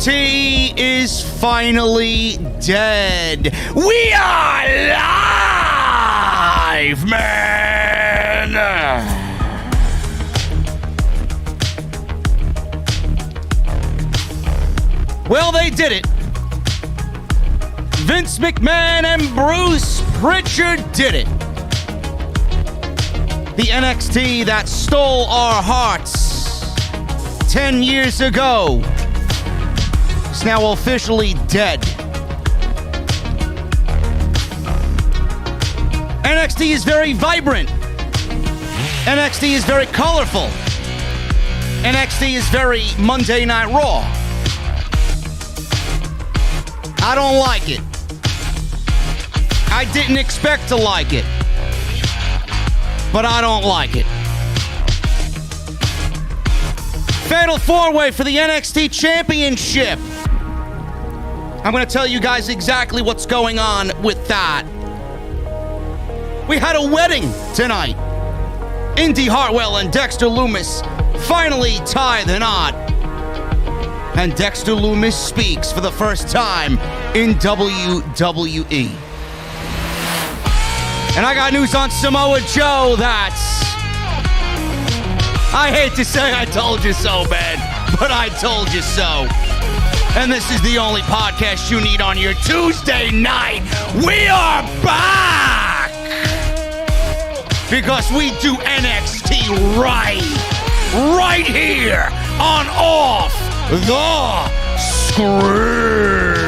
NXT is finally dead. We are live, man! Well, they did it. Vince McMahon and Bruce Prichard did it. The NXT that stole our hearts 10 years ago is now officially dead. NXT is very vibrant. NXT is very colorful. NXT is very Monday Night Raw. I don't like it. I didn't expect to like it, but I don't like it. Fatal 4-way for the NXT Championship. I'm going to tell you guys exactly what's going on with that. We had a wedding tonight. Indi, Hartwell, and Dexter Lumis finally tie the knot. And Dexter Lumis speaks for the first time in WWE. And I got news on Samoa Joe that's... I hate to say I told you so, man, but I told you so. And this is the only podcast you need on your Tuesday night. We are back! Because we do NXT right here on Off the Script.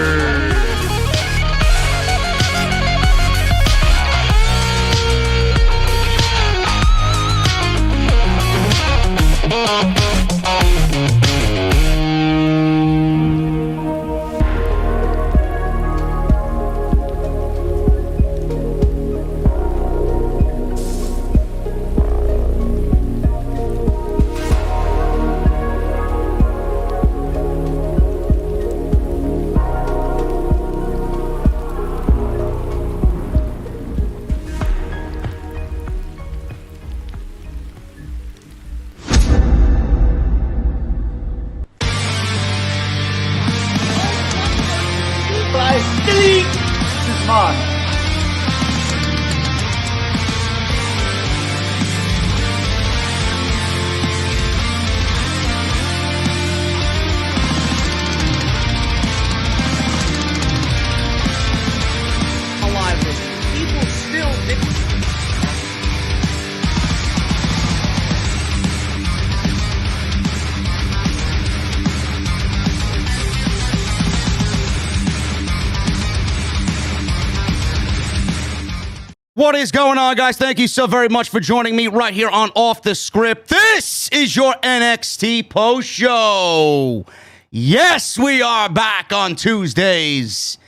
What is going on, guys? Thank you so very much for joining me right here on Off the Script. This is your NXT post show. Yes, we are back on Tuesdays.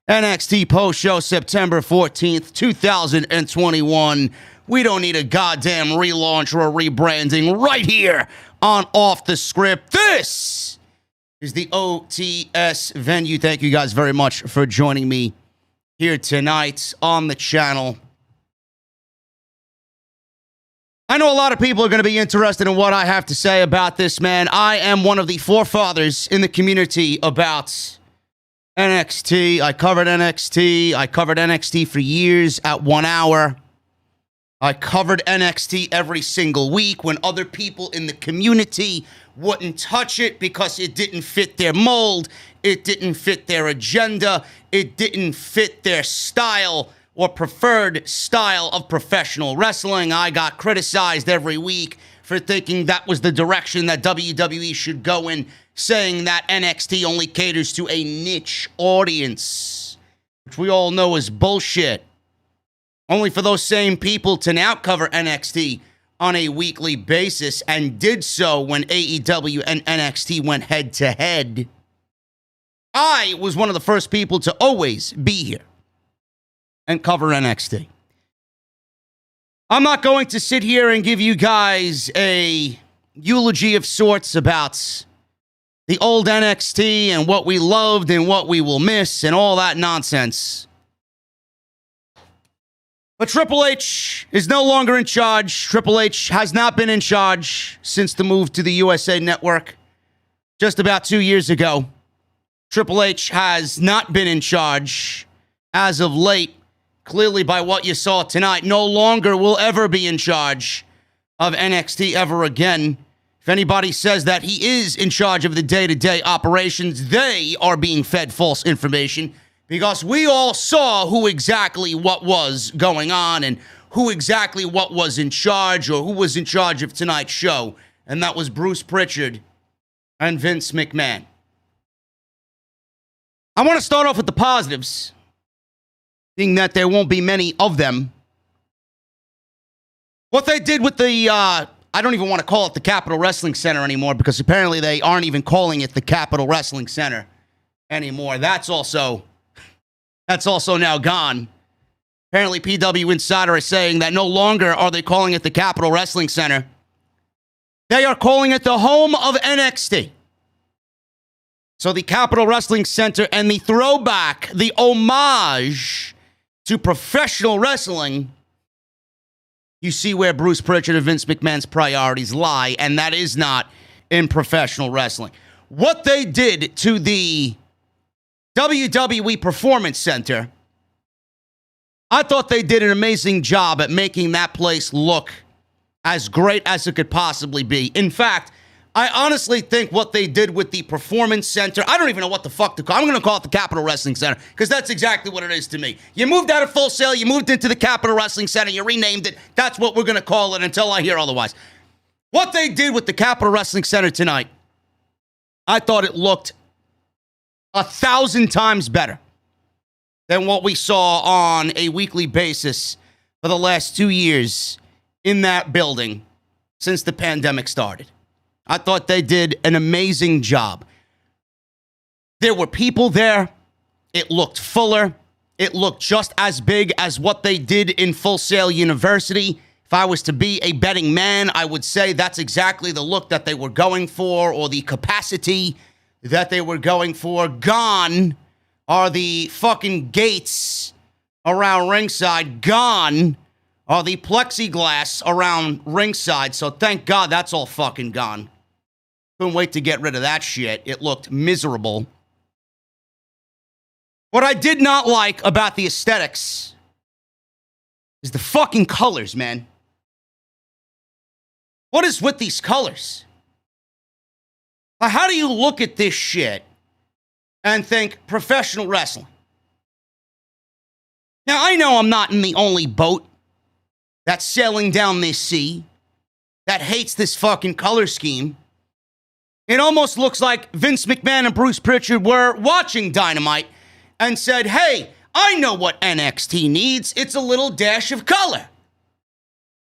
NXT post show September 14th, 2021. We don't need a goddamn relaunch or a rebranding right here on Off the Script. This is the OTS venue. Thank you guys very much for joining me here tonight on the channel. I know a lot of people are going to be interested in what I have to say about this, man. I am one of the forefathers in the community about NXT. I covered NXT. I covered NXT for years at 1 hour. I covered NXT every single week when other people in the community wouldn't touch it because it didn't fit their mold. It didn't fit their agenda. It didn't fit their style or preferred style of professional wrestling. I got criticized every week for thinking that was the direction that WWE should go in, saying that NXT only caters to a niche audience, which we all know is bullshit. Only for those same people to now cover NXT on a weekly basis, and did so when AEW and NXT went head to head. I was one of the first people to always be here and cover NXT. I'm not going to sit here and give you guys a eulogy of sorts about the old NXT and what we loved and what we will miss and all that nonsense. But Triple H is no longer in charge. Triple H has not been in charge since the move to the USA Network just about 2 years ago. Triple H has not been in charge as of late. Clearly, by what you saw tonight, no longer will ever be in charge of NXT ever again. If anybody says that he is in charge of the day-to-day operations, they are being fed false information, because we all saw who exactly what was going on and who exactly what was in charge, or who was in charge of tonight's show, and that was Bruce Prichard and Vince McMahon. I want to start off with the positives, being that there won't be many of them. What they did with the, I don't even want to call it the Capitol Wrestling Center anymore, because apparently they aren't even calling it the Capitol Wrestling Center anymore. That's also now gone. Apparently PW Insider is saying that no longer are they calling it the Capitol Wrestling Center. They are calling it the home of NXT. So the Capitol Wrestling Center, and the throwback, the homage to professional wrestling, you see where Bruce Prichard and Vince McMahon's priorities lie, and that is not in professional wrestling. What they did to the WWE Performance Center, I thought they did an amazing job at making that place look as great as it could possibly be. In fact, I honestly think what they did with the Performance Center, I don't even know what the fuck to call it. I'm going to call it the Capitol Wrestling Center, because that's exactly what it is to me. You moved out of Full Sail, you moved into the Capitol Wrestling Center, you renamed it. That's what we're going to call it until I hear otherwise. What they did with the Capitol Wrestling Center tonight, I thought it looked 1,000 times better than what we saw on a weekly basis for the last 2 years in that building since the pandemic started. I thought they did an amazing job. There were people there. It looked fuller. It looked just as big as what they did in Full Sail University. If I was to be a betting man, I would say that's exactly the look that they were going for, or the capacity that they were going for. Gone are the fucking gates around ringside. Gone are the plexiglass around ringside. So thank God that's all fucking gone. Couldn't wait to get rid of that shit. It looked miserable. What I did not like about the aesthetics is the fucking colors, man. What is with these colors? How do you look at this shit and think professional wrestling? Now, I know I'm not in the only boat that's sailing down this sea that hates this fucking color scheme. It almost looks like Vince McMahon and Bruce Prichard were watching Dynamite and said, hey, I know what NXT needs. It's a little dash of color.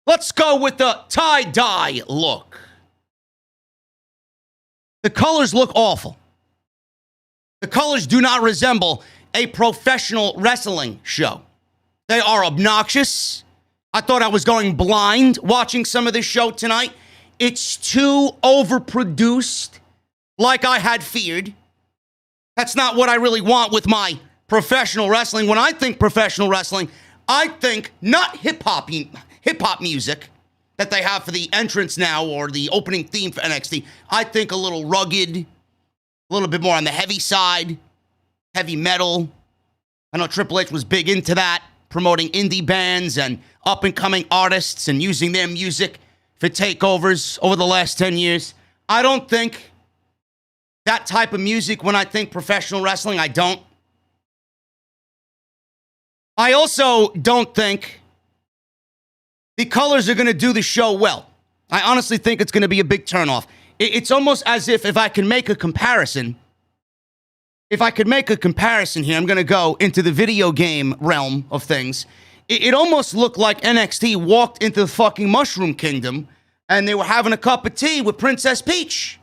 Let's go with the tie-dye look. The colors look awful. The colors do not resemble a professional wrestling show. They are obnoxious. I thought I was going blind watching some of this show tonight. It's too overproduced, like I had feared. That's not what I really want with my professional wrestling. When I think professional wrestling, I think not hip-hop music that they have for the entrance now or the opening theme for NXT. I think a little rugged, a little bit more on the heavy side, heavy metal. I know Triple H was big into that, promoting indie bands and up-and-coming artists and using their music for takeovers over the last 10 years. I don't think that type of music when I think professional wrestling. I don't. I also don't think the colors are going to do the show well. I honestly think it's going to be a big turnoff. It's almost as if I can make a comparison. If I could make a comparison here, I'm going to go into the video game realm of things. It almost looked like NXT walked into the fucking Mushroom Kingdom and they were having a cup of tea with Princess Peach.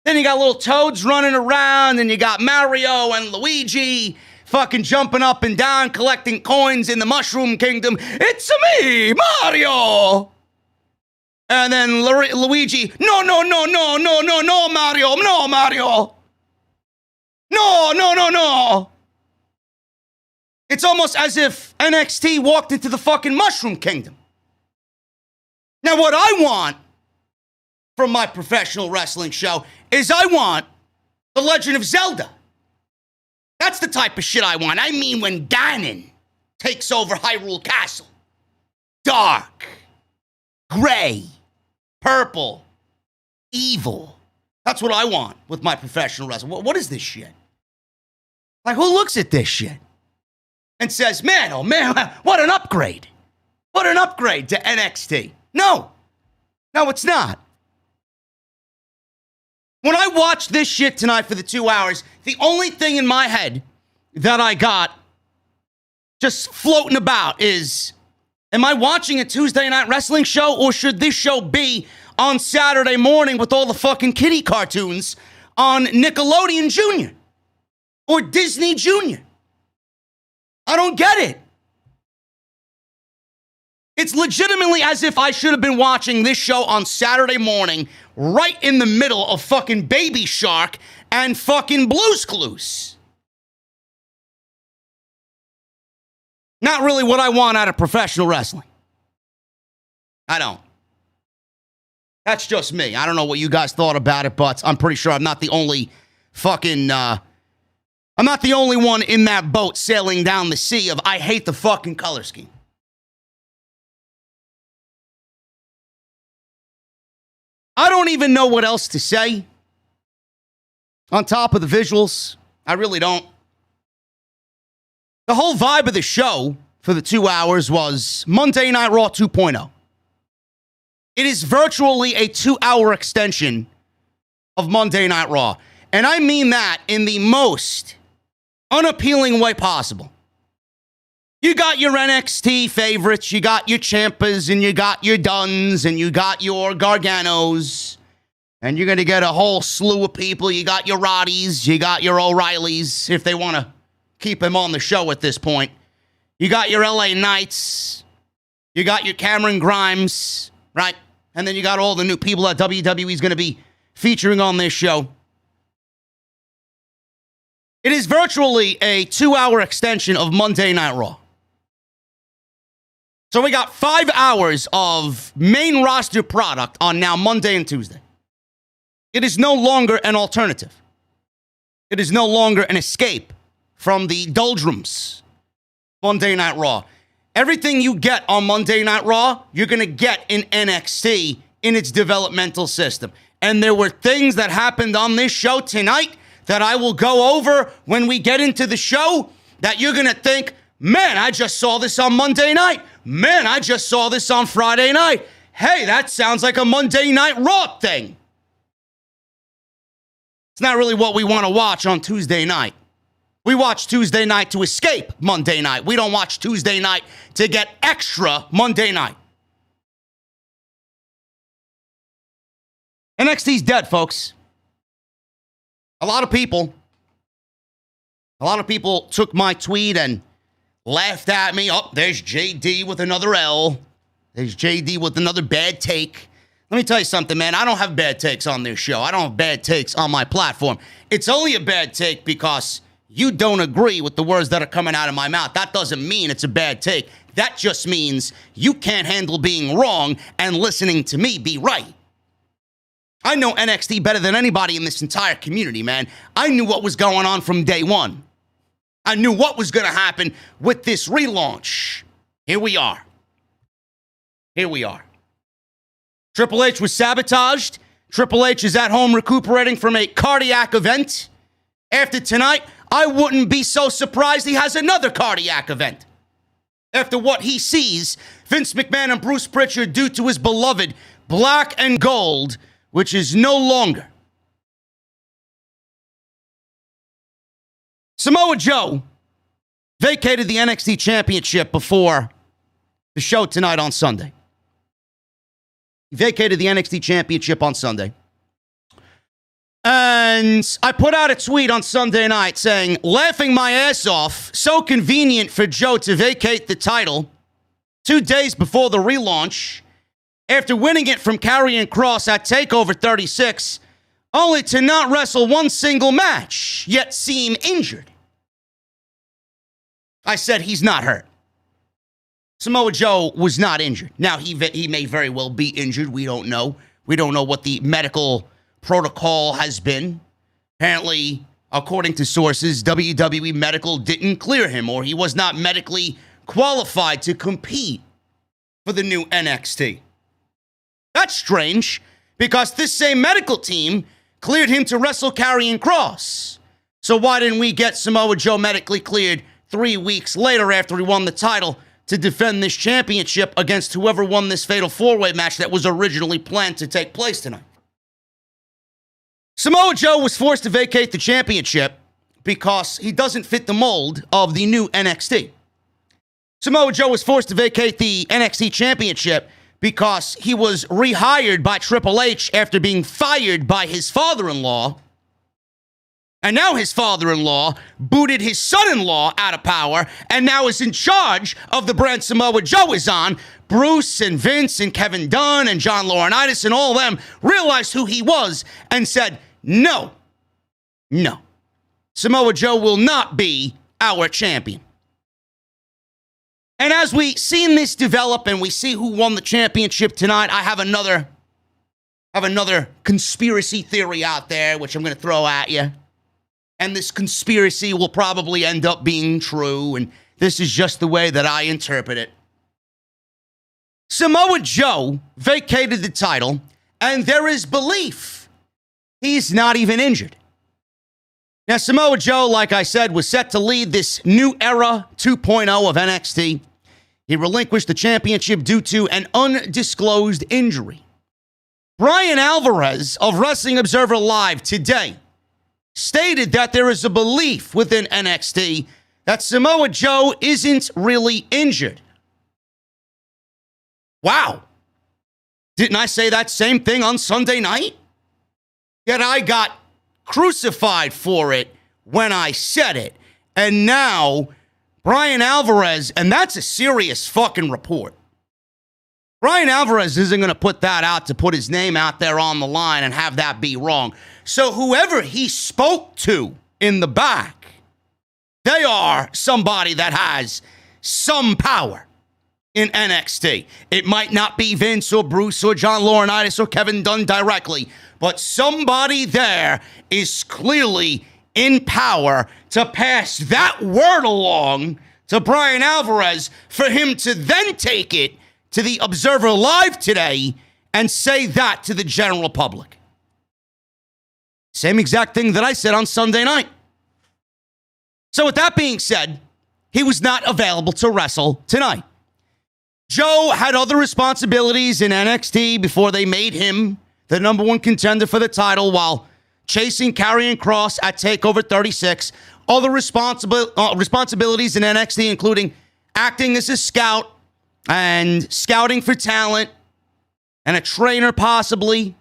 Then you got little toads running around, and you got Mario and Luigi fucking jumping up and down, collecting coins in the Mushroom Kingdom. It's me, Mario! And then Luigi, no, Mario, no, Mario! No! It's almost as if NXT walked into the fucking Mushroom Kingdom. Now, what I want from my professional wrestling show is I want The Legend of Zelda. That's the type of shit I want. I mean when Ganon takes over Hyrule Castle. Dark, gray, purple, evil. That's what I want with my professional wrestling. What is this shit? Like, who looks at this shit and says, man, oh man, what an upgrade. What an upgrade to NXT. No, it's not. When I watched this shit tonight for the 2 hours, the only thing in my head that I got just floating about is, am I watching a Tuesday night wrestling show, or should this show be on Saturday morning with all the fucking kiddie cartoons on Nickelodeon Jr. or Disney Jr.? I don't get it. It's legitimately as if I should have been watching this show on Saturday morning, right in the middle of fucking Baby Shark and fucking Blue's Clues. Not really what I want out of professional wrestling. I don't. That's just me. I don't know what you guys thought about it, but I'm pretty sure I'm not the only fucking, I'm not the only one in that boat sailing down the sea of I hate the fucking color scheme. I don't even know what else to say on top of the visuals. I really don't. The whole vibe of the show for the 2 hours was Monday Night Raw 2.0. It is virtually a 2-hour extension of Monday Night Raw. And I mean that in the most unappealing way possible. You got your NXT favorites, you got your Ciampas, and you got your Dunnes, and you got your Garganos, and you're going to get a whole slew of people. You got your Roddies, you got your O'Reillys, if they want to keep him on the show at this point. You got your LA Knights, you got your Cameron Grimes, right? And then you got all the new people that WWE is going to be featuring on this show. It is virtually a 2-hour extension of Monday Night Raw. So we got 5 hours of main roster product on now Monday and Tuesday. It is no longer an alternative. It is no longer an escape from the doldrums. Monday Night Raw. Everything you get on Monday Night Raw, you're going to get in NXT in its developmental system. And there were things that happened on this show tonight that I will go over when we get into the show that you're going to think, man, I just saw this on Monday night. Man, I just saw this on Friday night. Hey, that sounds like a Monday Night Raw thing. It's not really what we want to watch on Tuesday night. We watch Tuesday night to escape Monday night. We don't watch Tuesday night to get extra Monday night. NXT's dead, folks. A lot of people took my tweet and laughed at me. Oh, there's JD with another L. There's JD with another bad take. Let me tell you something, man. I don't have bad takes on this show. I don't have bad takes on my platform. It's only a bad take because you don't agree with the words that are coming out of my mouth. That doesn't mean it's a bad take. That just means you can't handle being wrong and listening to me be right. I know NXT better than anybody in this entire community, man. I knew what was going on from day one. I knew what was going to happen with this relaunch. Here we are. Triple H was sabotaged. Triple H is at home recuperating from a cardiac event. After tonight, I wouldn't be so surprised he has another cardiac event. After what he sees Vince McMahon and Bruce Prichard do to his beloved black and gold, which is no longer. Samoa Joe vacated the NXT Championship before the show tonight on Sunday. He vacated the NXT Championship on Sunday. And I put out a tweet on Sunday night saying, laughing my ass off, so convenient for Joe to vacate the title 2 days before the relaunch, after winning it from Karrion Kross at TakeOver 36, only to not wrestle one single match, yet seem injured. I said he's not hurt. Samoa Joe was not injured. Now, he may very well be injured. We don't know. We don't know what the medical protocol has been. Apparently, according to sources, WWE Medical didn't clear him, or he was not medically qualified to compete for the new NXT. That's strange, because this same medical team cleared him to wrestle Karrion Kross. So why didn't we get Samoa Joe medically cleared 3 weeks later after he won the title to defend this championship against whoever won this fatal four-way match that was originally planned to take place tonight? Samoa Joe was forced to vacate the championship because he doesn't fit the mold of the new NXT. Samoa Joe was forced to vacate the NXT championship because he was rehired by Triple H after being fired by his father-in-law. And now his father-in-law booted his son-in-law out of power and now is in charge of the brand Samoa Joe is on. Bruce and Vince and Kevin Dunne and John Laurinaitis and all of them realized who he was and said, no. Samoa Joe will not be our champion. And as we seen this develop and we see who won the championship tonight, I have another conspiracy theory out there, which I'm going to throw at you. And this conspiracy will probably end up being true, and this is just the way that I interpret it. Samoa Joe vacated the title, and there is belief he's not even injured. Now, Samoa Joe, like I said, was set to lead this new era 2.0 of NXT. He relinquished the championship due to an undisclosed injury. Bryan Alvarez of Wrestling Observer Live today stated that there is a belief within NXT that Samoa Joe isn't really injured. Wow. Didn't I say that same thing on Sunday night? Yet I got crucified for it when I said it. And now, Bryan Alvarez, and that's a serious fucking report. Bryan Alvarez isn't going to put that out to put his name out there on the line and have that be wrong. So whoever he spoke to in the back, they are somebody that has some power in NXT. It might not be Vince or Bruce or John Laurinaitis or Kevin Dunne directly, but somebody there is clearly in power to pass that word along to Bryan Alvarez for him to then take it to the Observer Live today and say that to the general public. Same exact thing that I said on Sunday night. So with that being said, he was not available to wrestle tonight. Joe had other responsibilities in NXT before they made him the number one contender for the title while chasing Karrion Kross at TakeOver 36. Other responsibilities in NXT, including acting as a scout and scouting for talent and a trainer possibly.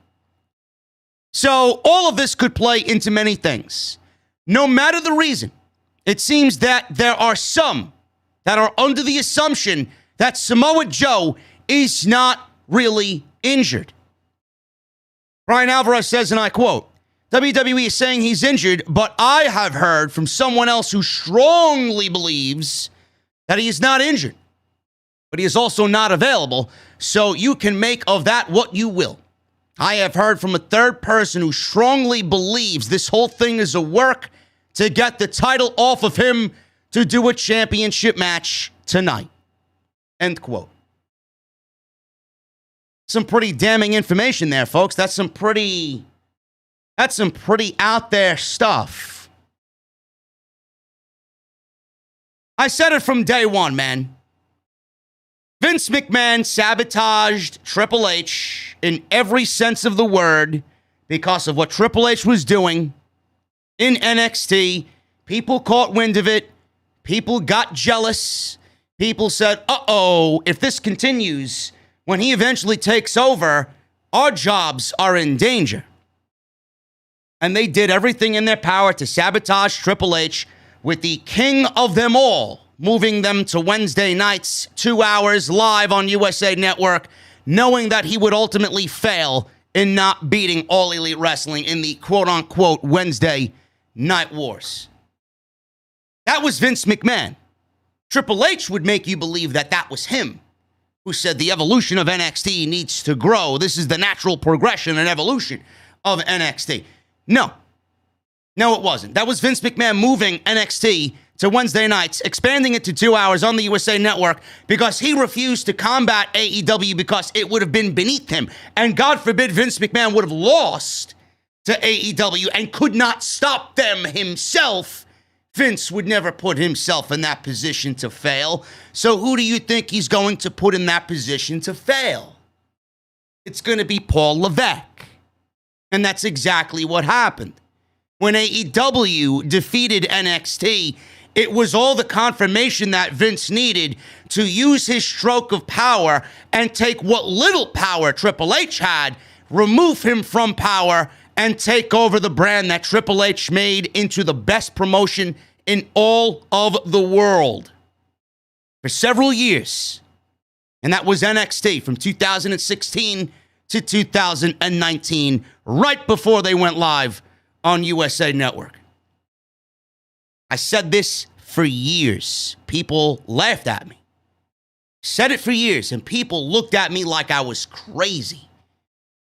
So all of this could play into many things. No matter the reason, it seems that there are some that are under the assumption that Samoa Joe is not really injured. Bryan Alvarez says, and I quote, WWE is saying he's injured, but I have heard from someone else who strongly believes that he is not injured. But he is also not available, so you can make of that what you will. I have heard from a third person who strongly believes this whole thing is a work to get the title off of him to do a championship match tonight. End quote. Some pretty damning information there, folks. That's some pretty out there stuff. I said it from day one, man. Vince McMahon sabotaged Triple H in every sense of the word because of what Triple H was doing in NXT. People caught wind of it. People got jealous. People said, uh-oh, if this continues, when he eventually takes over, our jobs are in danger. And they did everything in their power to sabotage Triple H with the king of them all, moving them to Wednesday nights, 2 hours live on USA Network, knowing that he would ultimately fail in not beating All Elite Wrestling in the quote-unquote Wednesday Night Wars. That was Vince McMahon. Triple H would make you believe that that was him who said the evolution of NXT needs to grow. This is the natural progression and evolution of NXT. No. No, it wasn't. That was Vince McMahon moving NXT to Wednesday nights, expanding it to 2 hours on the USA Network because he refused to combat AEW because it would have been beneath him. And God forbid Vince McMahon would have lost to AEW and could not stop them himself. Vince would never put himself in that position to fail. So who do you think he's going to put in that position to fail? It's going to be Paul Levesque. And that's exactly what happened. When AEW defeated NXT, it was all the confirmation that Vince needed to use his stroke of power and take what little power Triple H had, remove him from power, and take over the brand that Triple H made into the best promotion in all of the world for several years. And that was NXT from 2016 to 2019, right before they went live on USA Network. I said this for years. People laughed at me. Said it for years, and people looked at me like I was crazy.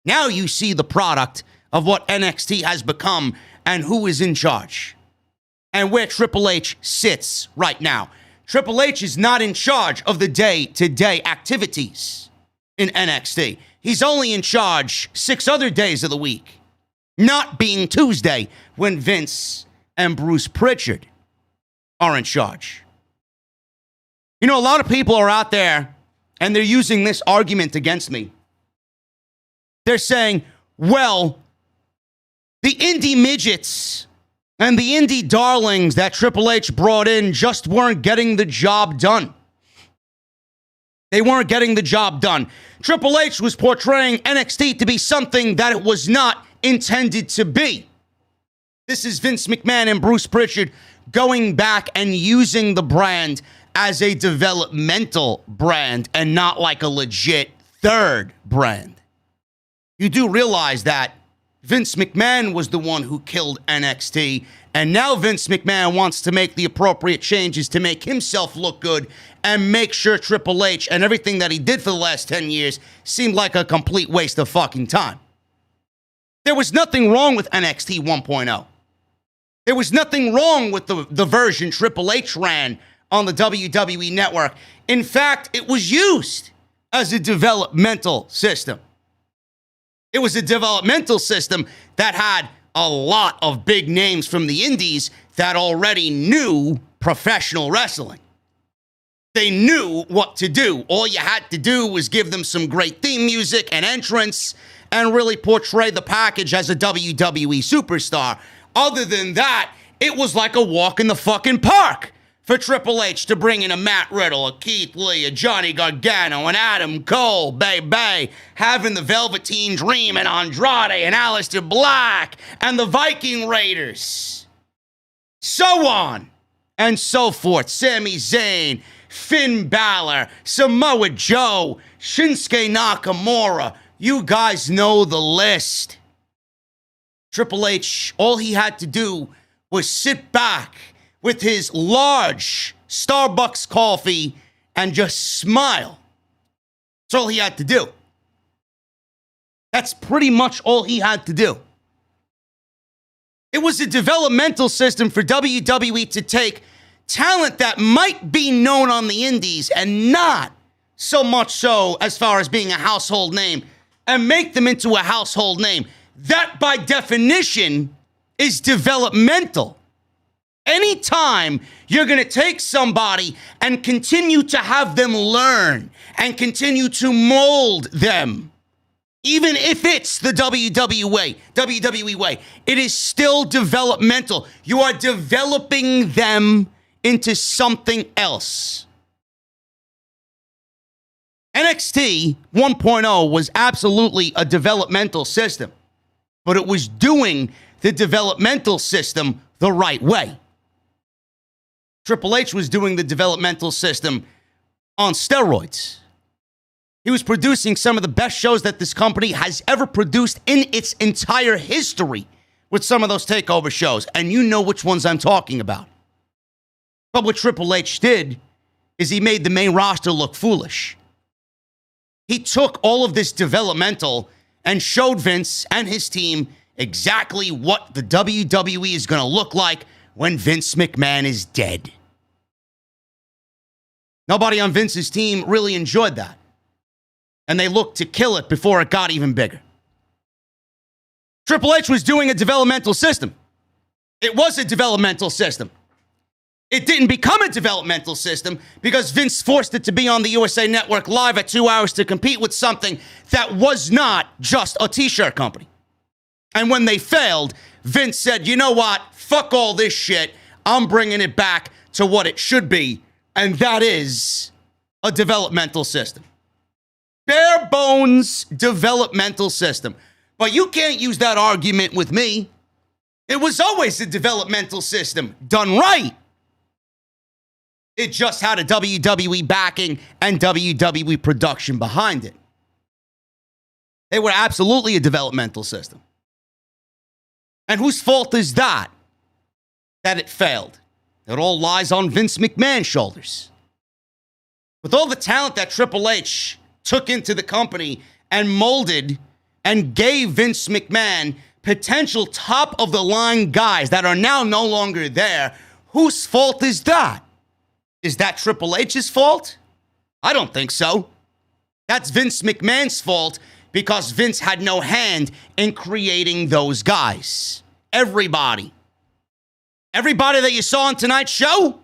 Now you see the product of what NXT has become and who is in charge and where Triple H sits right now. Triple H is not in charge of the day-to-day activities in NXT. He's only in charge 6 other days of the week, not being Tuesday when Vince and Bruce Prichard are in charge. You know, a lot of people are out there and they're using this argument against me. They're saying, well, the indie midgets and the indie darlings that Triple H brought in just weren't getting the job done. They weren't getting the job done. Triple H was portraying NXT to be something that it was not intended to be. This is Vince McMahon and Bruce Prichard going back and using the brand as a developmental brand and not like a legit third brand. You do realize that Vince McMahon was the one who killed NXT, and now Vince McMahon wants to make the appropriate changes to make himself look good and make sure Triple H and everything that he did for the last 10 years seemed like a complete waste of fucking time. There was nothing wrong with NXT 1.0. There was nothing wrong with the version Triple H ran on the WWE Network. In fact, it was used as a developmental system. It was a developmental system that had a lot of big names from the indies that already knew professional wrestling. They knew what to do. All you had to do was give them some great theme music and entrance and really portray the package as a WWE superstar. Other than that, it was like a walk in the fucking park for Triple H to bring in a Matt Riddle, a Keith Lee, a Johnny Gargano, an Adam Cole, baby, having the Velveteen Dream and Andrade and Aleister Black and the Viking Raiders. So on and so forth. Sami Zayn, Finn Balor, Samoa Joe, Shinsuke Nakamura. You guys know the list. Triple H, all he had to do was sit back with his large Starbucks coffee and just smile. That's all he had to do. That's pretty much all he had to do. It was a developmental system for WWE to take talent that might be known on the indies and not so much so as far as being a household name and make them into a household name. That, by definition, is developmental. Anytime you're going to take somebody and continue to have them learn and continue to mold them, even if it's the WWE way, it is still developmental. You are developing them into something else. NXT 1.0 was absolutely a developmental system, but it was doing the developmental system the right way. Triple H was doing the developmental system on steroids. He was producing some of the best shows that this company has ever produced in its entire history with some of those takeover shows, and you know which ones I'm talking about. But what Triple H did is he made the main roster look foolish. He took all of this developmental and showed Vince and his team exactly what the WWE is going to look like when Vince McMahon is dead. Nobody on Vince's team really enjoyed that. And they looked to kill it before it got even bigger. Triple H was doing a developmental system. It was a developmental system. It didn't become a developmental system because Vince forced it to be on the USA Network live at 2 hours to compete with something that was not just a t-shirt company. And when they failed, Vince said, you know what? Fuck all this shit. I'm bringing it back to what it should be. And that is a developmental system. Bare bones developmental system. But you can't use that argument with me. It was always a developmental system done right. It just had a WWE backing and WWE production behind it. They were absolutely a developmental system. And whose fault is that? That it failed. It all lies on Vince McMahon's shoulders. With all the talent that Triple H took into the company and molded and gave Vince McMahon potential top-of-the-line guys that are now no longer there, whose fault is that? Is that Triple H's fault? I don't think so. That's Vince McMahon's fault because Vince had no hand in creating those guys. Everybody that you saw on tonight's show,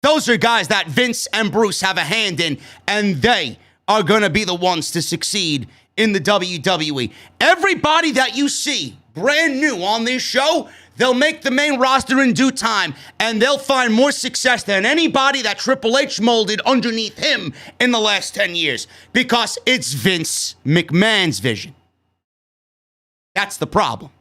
those are guys that Vince and Bruce have a hand in, and they are going to be the ones to succeed in the WWE. Everybody that you see brand new on this show, they'll make the main roster in due time, and they'll find more success than anybody that Triple H molded underneath him in the last 10 years, because it's Vince McMahon's vision. That's the problem.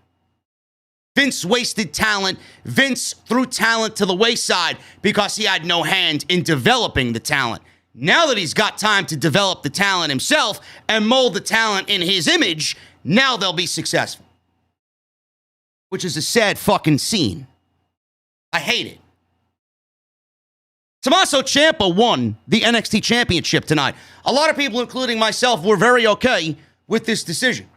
Vince wasted talent. Vince threw talent to the wayside because he had no hand in developing the talent. Now that he's got time to develop the talent himself and mold the talent in his image, now they'll be successful. Which is a sad fucking scene. I hate it. Tommaso Ciampa won the NXT Championship tonight. A lot of people, including myself, were very okay with this decision.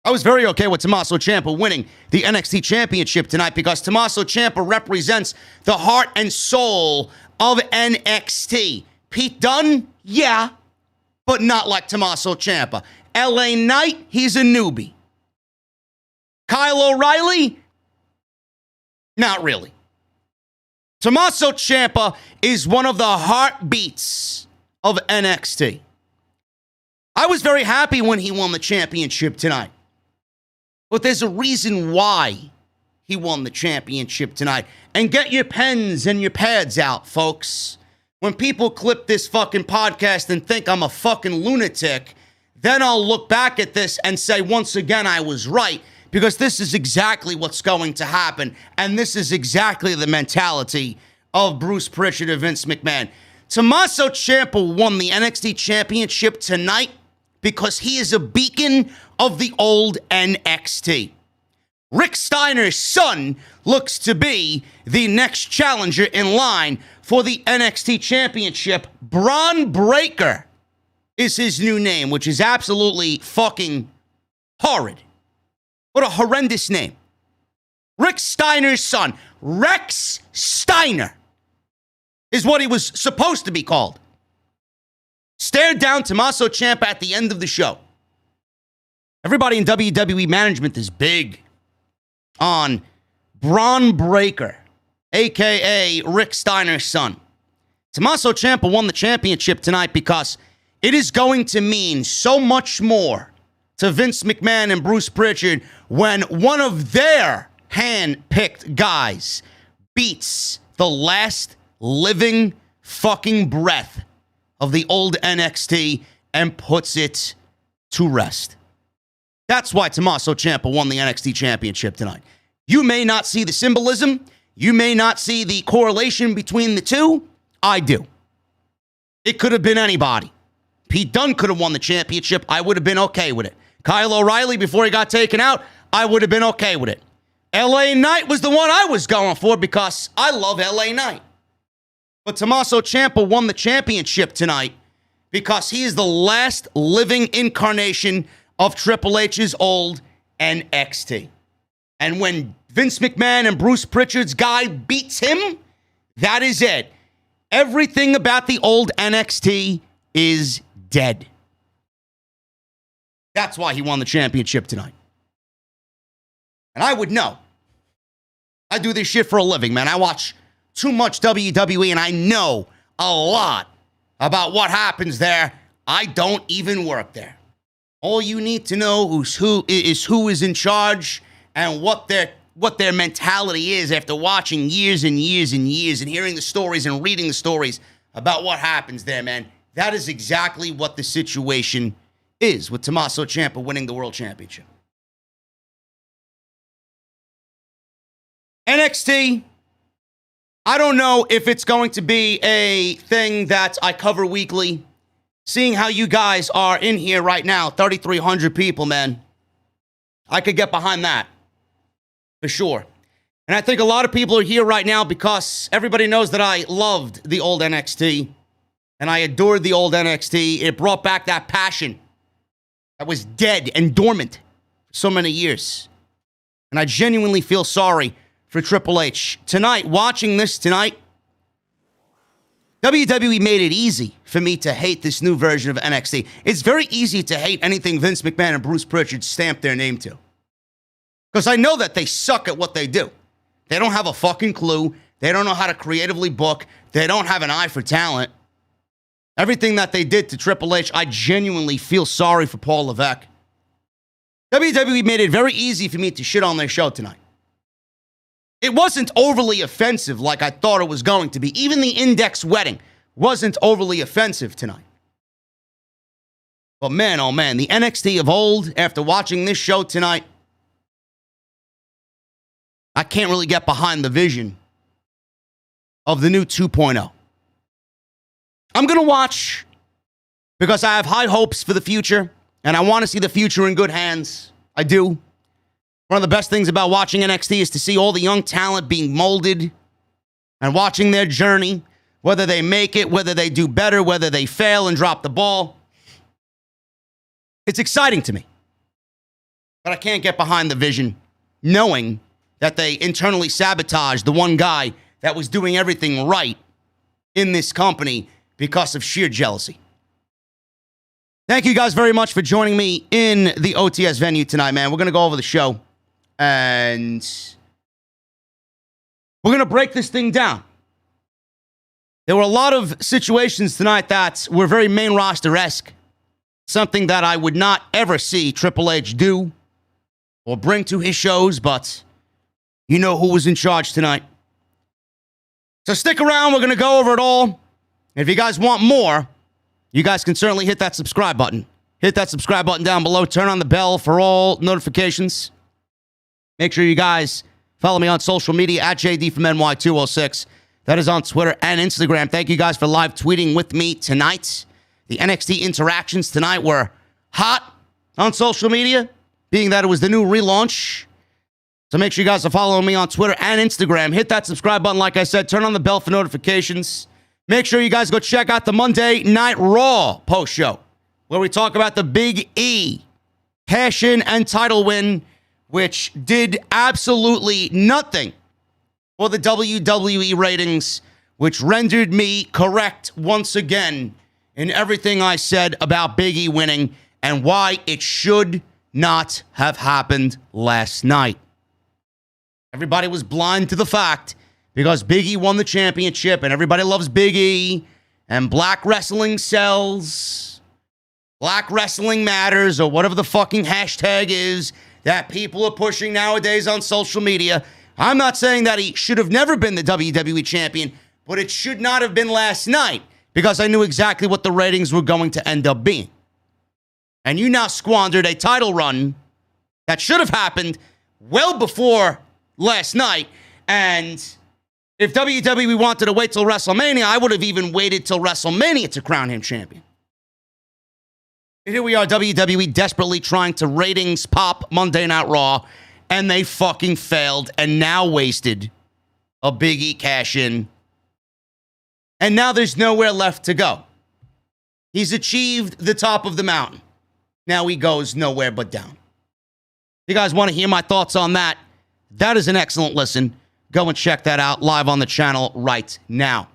I was very okay with Tommaso Ciampa winning the NXT Championship tonight because Tommaso Ciampa represents the heart and soul of NXT. Pete Dunne? Yeah, but not like Tommaso Ciampa. LA Knight? He's a newbie. Kyle O'Reilly? Not really. Tommaso Ciampa is one of the heartbeats of NXT. I was very happy when he won the championship tonight. But there's a reason why he won the championship tonight. And get your pens and your pads out, folks. When people clip this fucking podcast and think I'm a fucking lunatic, then I'll look back at this and say, once again, I was right. Because this is exactly what's going to happen. And this is exactly the mentality of Bruce Prichard and Vince McMahon. Tommaso Ciampa won the NXT Championship tonight because he is a beacon of the old NXT. Rick Steiner's son looks to be the next challenger in line for the NXT Championship. Braun Breakker is his new name, which is absolutely fucking horrid. What a horrendous name. Rick Steiner's son, Rex Steiner, is what he was supposed to be called. Stared down Tommaso Ciampa at the end of the show. Everybody in WWE management is big on Braun Breakker, a.k.a. Rick Steiner's son. Tommaso Ciampa won the championship tonight because it is going to mean so much more to Vince McMahon and Bruce Prichard when one of their hand-picked guys beats the last living fucking breath of the old NXT and puts it to rest. That's why Tommaso Ciampa won the NXT Championship tonight. You may not see the symbolism. You may not see the correlation between the two. I do. It could have been anybody. Pete Dunne could have won the championship. I would have been okay with it. Kyle O'Reilly, before he got taken out, I would have been okay with it. LA Knight was the one I was going for because I love LA Knight. But Tommaso Ciampa won the championship tonight because he is the last living incarnation of Triple H's old NXT. And when Vince McMahon and Bruce Prichard's guy beats him, that is it. Everything about the old NXT is dead. That's why he won the championship tonight. And I would know. I do this shit for a living, man. I watch too much WWE, and I know a lot about what happens there. I don't even work there. All you need to know is who is in charge and what their mentality is after watching years and years and years and hearing the stories and reading the stories about what happens there, man. That is exactly what the situation is with Tommaso Ciampa winning the World Championship. NXT, I don't know if it's going to be a thing that I cover weekly. Seeing how you guys are in here right now, 3,300 people, man. I could get behind that, for sure. And I think a lot of people are here right now because everybody knows that I loved the old NXT. And I adored the old NXT. It brought back that passion that was dead and dormant for so many years. And I genuinely feel sorry for Triple H. Tonight, watching this tonight, WWE made it easy for me to hate this new version of NXT. It's very easy to hate anything Vince McMahon and Bruce Prichard stamped their name to. Because I know that they suck at what they do. They don't have a fucking clue. They don't know how to creatively book. They don't have an eye for talent. Everything that they did to Triple H, I genuinely feel sorry for Paul Levesque. WWE made it very easy for me to shit on their show tonight. It wasn't overly offensive like I thought it was going to be. Even the Index wedding wasn't overly offensive tonight. But man, oh man, the NXT of old, after watching this show tonight, I can't really get behind the vision of the new 2.0. I'm going to watch because I have high hopes for the future, and I want to see the future in good hands. I do. One of the best things about watching NXT is to see all the young talent being molded and watching their journey, whether they make it, whether they do better, whether they fail and drop the ball. It's exciting to me. But I can't get behind the vision, knowing that they internally sabotaged the one guy that was doing everything right in this company because of sheer jealousy. Thank you guys very much for joining me in the OTS venue tonight, man. We're going to go over the show. And we're going to break this thing down. There were a lot of situations tonight that were very main roster-esque. Something that I would not ever see Triple H do or bring to his shows, but you know who was in charge tonight. So stick around. We're going to go over it all. If you guys want more, you guys can certainly hit that subscribe button. Hit that subscribe button down below. Turn on the bell for all notifications. Make sure you guys follow me on social media at JD from NY206. That is on Twitter and Instagram. Thank you guys for live tweeting with me tonight. The NXT interactions tonight were hot on social media, being that it was the new relaunch. So make sure you guys are following me on Twitter and Instagram. Hit that subscribe button, like I said. Turn on the bell for notifications. Make sure you guys go check out the Monday Night Raw post show, where we talk about the Big E cash-in and title win, which did absolutely nothing for the WWE ratings, which rendered me correct once again in everything I said about Big E winning and why it should not have happened last night. Everybody was blind to the fact because Big E won the championship and everybody loves Big E and black wrestling sells, black wrestling matters, or whatever the fucking hashtag is that people are pushing nowadays on social media. I'm not saying that he should have never been the WWE champion, but it should not have been last night because I knew exactly what the ratings were going to end up being. And you now squandered a title run that should have happened well before last night. And if WWE wanted to wait till WrestleMania, I would have even waited till WrestleMania to crown him champion. Here we are, WWE desperately trying to ratings pop Monday Night Raw, and they fucking failed and now wasted a Big E cash-in. And now there's nowhere left to go. He's achieved the top of the mountain. Now he goes nowhere but down. you guys want to hear my thoughts on that, that is an excellent listen. Go and check that out live on the channel right now.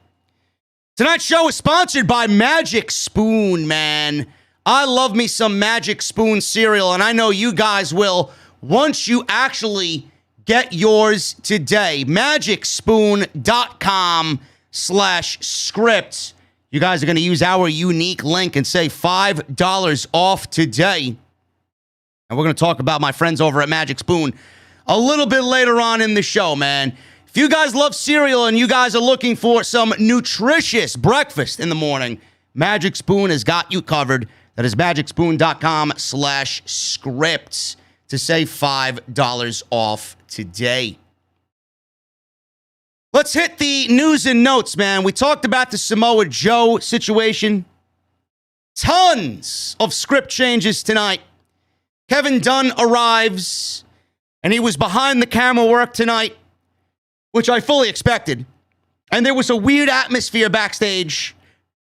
Tonight's show is sponsored by Magic Spoon, man. I love me some Magic Spoon cereal, and I know you guys will once you actually get yours today. MagicSpoon.com/script. You guys are going to use our unique link and save $5 off today. And we're going to talk about my friends over at Magic Spoon a little bit later on in the show, man. If you guys love cereal and you guys are looking for some nutritious breakfast in the morning, Magic Spoon has got you covered. That is magicspoon.com/scripts to save $5 off today. Let's hit the news and notes, man. We talked about the Samoa Joe situation. Tons of script changes tonight. Kevin Dunne arrives, and he was behind the camera work tonight, which I fully expected. And there was a weird atmosphere backstage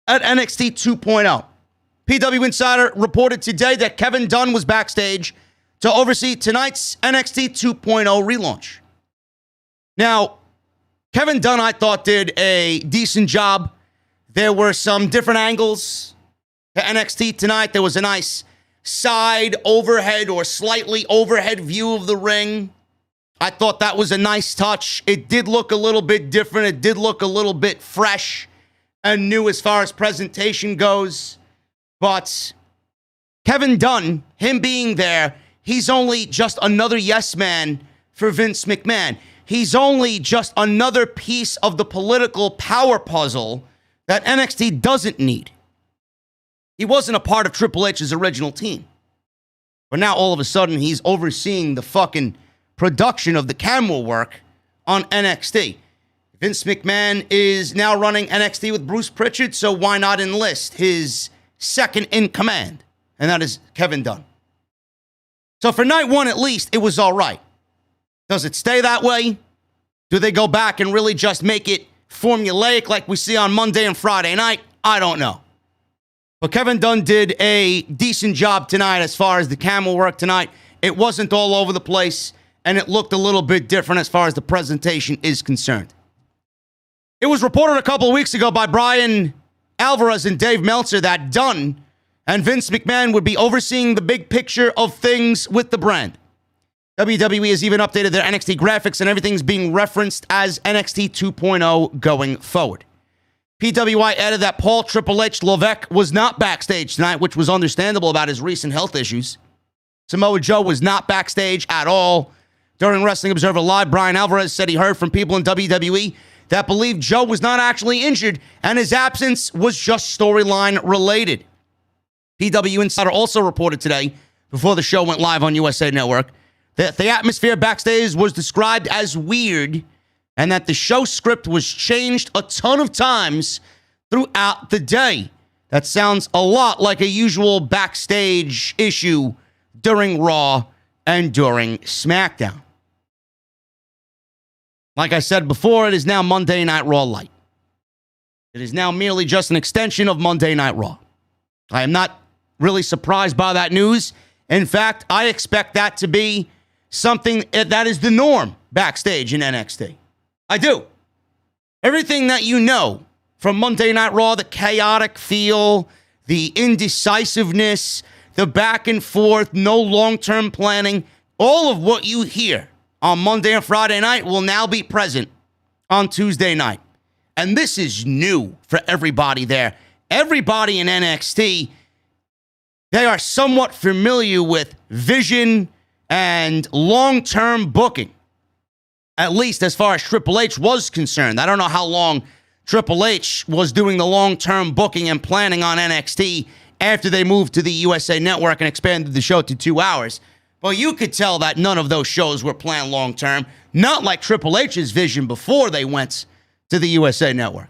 at NXT 2.0. PW Insider reported today that Kevin Dunne was backstage to oversee tonight's NXT 2.0 relaunch. Now, Kevin Dunne, I thought, did a decent job. There were some different angles to NXT tonight. There was a nice side overhead or slightly overhead view of the ring. I thought that was a nice touch. It did look a little bit different. It did look a little bit fresh and new as far as presentation goes. But Kevin Dunne, him being there, he's only just another yes man for Vince McMahon. He's only just another piece of the political power puzzle that NXT doesn't need. He wasn't a part of Triple H's original team. But now all of a sudden he's overseeing the fucking production of the camera work on NXT. Vince McMahon is now running NXT with Bruce Prichard, so why not enlist his second in command? And that is Kevin Dunne. So for night one, at least, it was all right. Does it stay that way? Do they go back and really just make it formulaic like we see on Monday and Friday night? I don't know. But Kevin Dunne did a decent job tonight as far as the camera work tonight. It wasn't all over the place, and it looked a little bit different as far as the presentation is concerned. It was reported a couple of weeks ago by Brian Alvarez and Dave Meltzer that Dunne and Vince McMahon would be overseeing the big picture of things with the brand. WWE has even updated their NXT graphics, and everything's being referenced as NXT 2.0 going forward. PWI added that Paul Triple H Levesque was not backstage tonight, which was understandable about his recent health issues. Samoa Joe was not backstage at all. During Wrestling Observer Live, Brian Alvarez said he heard from people in WWE that believed Joe was not actually injured and his absence was just storyline related. PW Insider also reported today, before the show went live on USA Network, that the atmosphere backstage was described as weird and that the show script was changed a ton of times throughout the day. That sounds a lot like a usual backstage issue during Raw and during SmackDown. Like I said before, it is now Monday Night Raw Light. It is now merely just an extension of Monday Night Raw. I am not really surprised by that news. In fact, I expect that to be something that is the norm backstage in NXT. I do. Everything that you know from Monday Night Raw, the chaotic feel, the indecisiveness, the back and forth, no long-term planning, all of what you hear on Monday and Friday night will now be present on Tuesday night. And this is new for everybody there. Everybody in NXT, they are somewhat familiar with vision and long-term booking, at least as far as Triple H was concerned. I don't know how long Triple H was doing the long-term booking and planning on NXT after they moved to the USA Network and expanded the show to 2 hours. Well, you could tell that none of those shows were planned long-term, not like Triple H's vision before they went to the USA Network.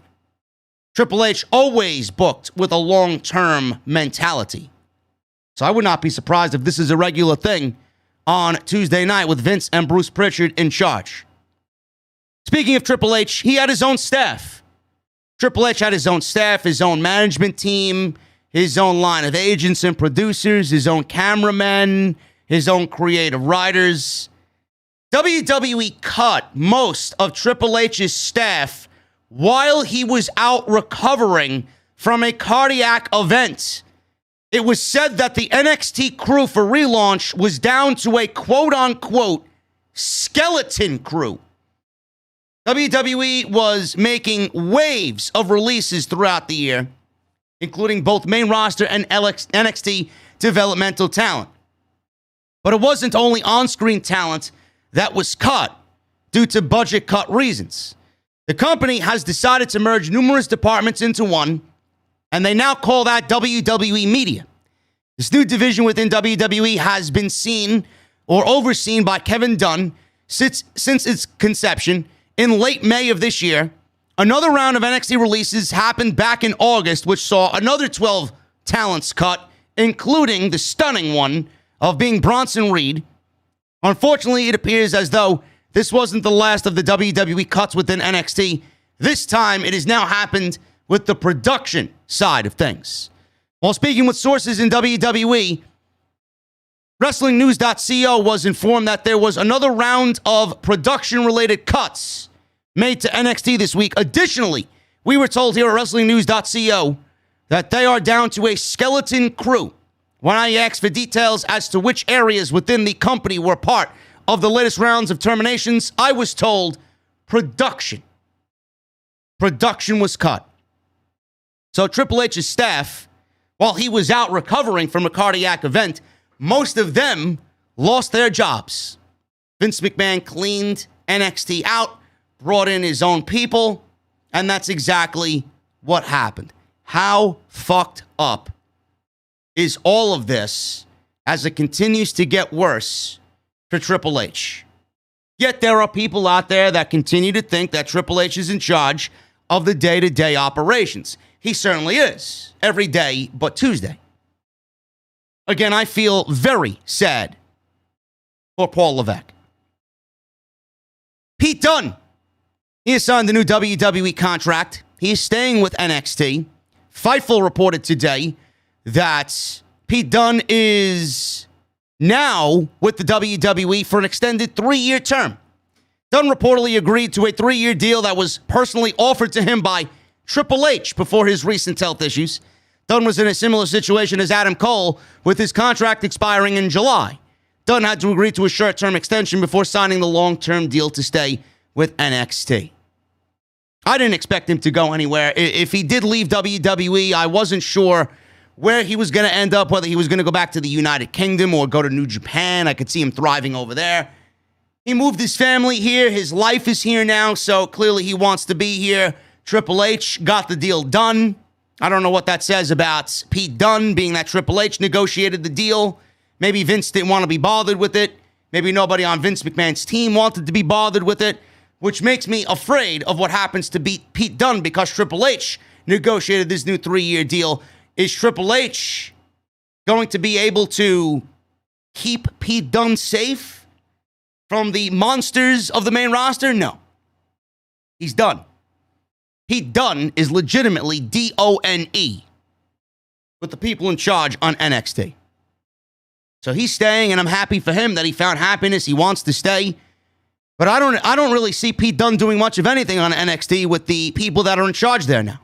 Triple H always booked with a long-term mentality. So I would not be surprised if this is a regular thing on Tuesday night with Vince and Bruce Prichard in charge. Speaking of Triple H, he had his own staff. Triple H had his own staff, his own management team, his own line of agents and producers, his own cameramen, his own creative writers. WWE cut most of Triple H's staff while he was out recovering from a cardiac event. It was said that the NXT crew for relaunch was down to a quote-unquote skeleton crew. WWE was making waves of releases throughout the year, including both main roster and NXT developmental talent. But it wasn't only on-screen talent that was cut due to budget cut reasons. The company has decided to merge numerous departments into one, and they now call that WWE Media. This new division within WWE has been seen or overseen by Kevin Dunne since its conception in late May of this year. Another round of NXT releases happened back in August, which saw another 12 talents cut, including the stunning one of being Bronson Reed. Unfortunately, it appears as though this wasn't the last of the WWE cuts within NXT. This time, it has now happened with the production side of things. While speaking with sources in WWE, WrestlingNews.co was informed that there was another round of production-related cuts made to NXT this week. Additionally, we were told here at WrestlingNews.co that they are down to a skeleton crew. When I asked for details as to which areas within the company were part of the latest rounds of terminations, I was told production. Production was cut. So Triple H's staff, while he was out recovering from a cardiac event, most of them lost their jobs. Vince McMahon cleaned NXT out, brought in his own people, and that's exactly what happened. How fucked up is all of this as it continues to get worse for Triple H? Yet there are people out there that continue to think that Triple H is in charge of the day-to-day operations. He certainly is, every day but Tuesday. Again, I feel very sad for Paul Levesque. Pete Dunne, he has signed the new WWE contract. He is staying with NXT. Fightful reported today that Pete Dunne is now with the WWE for an extended 3-year term. Dunne reportedly agreed to a 3-year deal that was personally offered to him by Triple H before his recent health issues. Dunne was in a similar situation as Adam Cole, with his contract expiring in July. Dunne had to agree to a short-term extension before signing the long-term deal to stay with NXT. I didn't expect him to go anywhere. If he did leave WWE, I wasn't sure where he was going to end up, whether he was going to go back to the United Kingdom or go to New Japan. I could see him thriving over there. He moved his family here. His life is here now, so clearly he wants to be here. Triple H got the deal done. I don't know what that says about Pete Dunne, being that Triple H negotiated the deal. Maybe Vince didn't want to be bothered with it. Maybe nobody on Vince McMahon's team wanted to be bothered with it, which makes me afraid of what happens to Pete Dunne because Triple H negotiated this new 3-year deal. Is Triple H going to be able to keep Pete Dunne safe from the monsters of the main roster? No. He's done. Pete Dunne is legitimately D-O-N-E with the people in charge on NXT. So he's staying, and I'm happy for him that he found happiness. He wants to stay. But I don't really see Pete Dunne doing much of anything on NXT with the people that are in charge there now.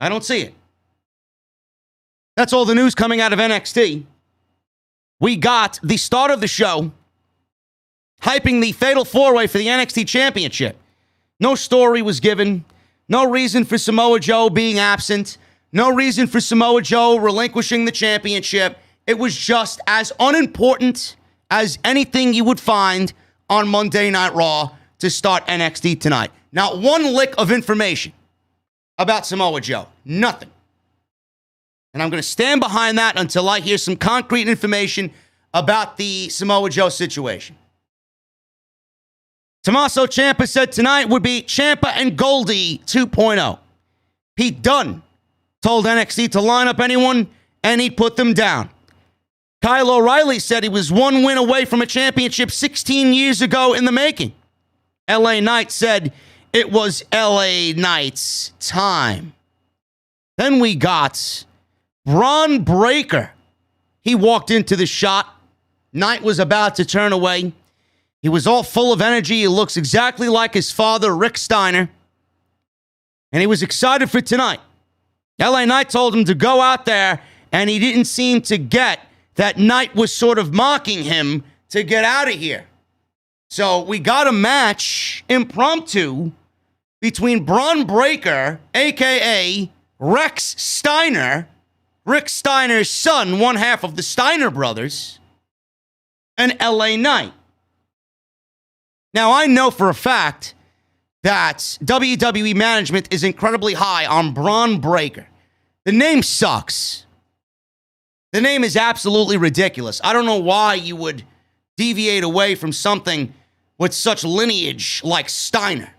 I don't see it. That's all the news coming out of NXT. We got the start of the show hyping the Fatal 4-Way for the NXT Championship. No story was given. No reason for Samoa Joe being absent. No reason for Samoa Joe relinquishing the championship. It was just as unimportant as anything you would find on Monday Night Raw to start NXT tonight. Not one lick of information about Samoa Joe. Nothing. And I'm going to stand behind that until I hear some concrete information about the Samoa Joe situation. Tommaso Ciampa said tonight would be Ciampa and Goldie 2.0. Pete Dunne told NXT to line up anyone, and he'd put them down. Kyle O'Reilly said he was one win away from a championship 16 years ago in the making. LA Knight said it was LA Knight's time. Then we got Braun Breakker. He walked into the shot Knight was about to turn away. He was all full of energy. He looks exactly like his father, Rick Steiner. And he was excited for tonight. LA Knight told him to go out there, and he didn't seem to get that Knight was sort of mocking him to get out of here. So we got a match, impromptu, between Braun Breakker, a.k.a. Rex Steiner, Rick Steiner's son, one half of the Steiner brothers, and LA Knight. Now, I know for a fact that WWE management is incredibly high on Braun Breakker. The name sucks. The name is absolutely ridiculous. I don't know why you would deviate away from something with such lineage like Steiner.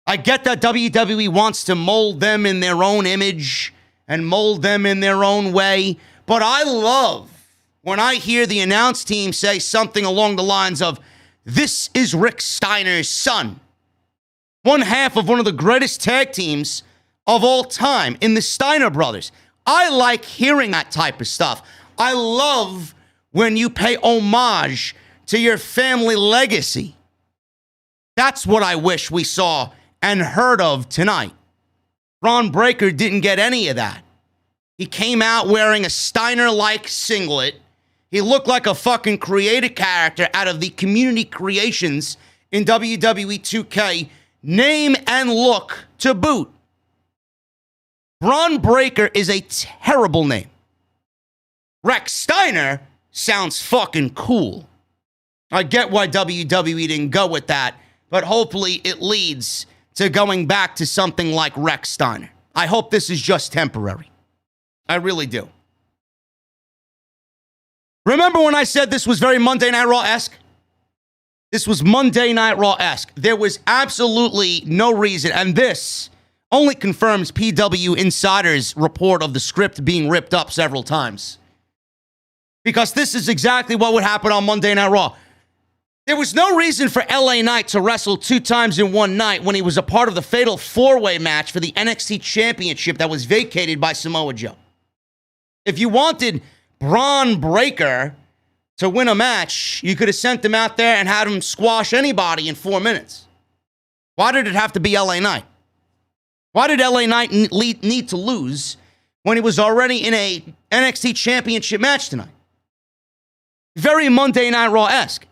I get that WWE wants to mold them in their own image and mold them in their own way, but I love when I hear the announce team say something along the lines of, "This is Rick Steiner's son." One half of one of the greatest tag teams of all time in the Steiner brothers. I like hearing that type of stuff. I love when you pay homage to your family legacy. That's what I wish we saw and heard of tonight. Braun Breakker didn't get any of that. He came out wearing a Steiner-like singlet. He looked like a fucking created character out of the community creations in WWE 2K, name and look to boot. Braun Breakker is a terrible name. Rex Steiner sounds fucking cool. I get why WWE didn't go with that, but hopefully it leads to going back to something like Rex Steiner. I hope this is just temporary. I really do. Remember when I said this was very Monday Night Raw-esque? This was Monday Night Raw-esque. There was absolutely no reason, and this only confirms PW Insider's report of the script being ripped up several times. Because this is exactly what would happen on Monday Night Raw. There was no reason for LA Knight to wrestle 2 times in one night when he was a part of the fatal 4-way match for the NXT Championship that was vacated by Samoa Joe. If you wanted Braun Breakker to win a match, you could have sent him out there and had him squash anybody in 4 minutes. Why did it have to be LA Knight? Why did LA Knight need to lose when he was already in a NXT Championship match tonight? Very Monday Night Raw-esque.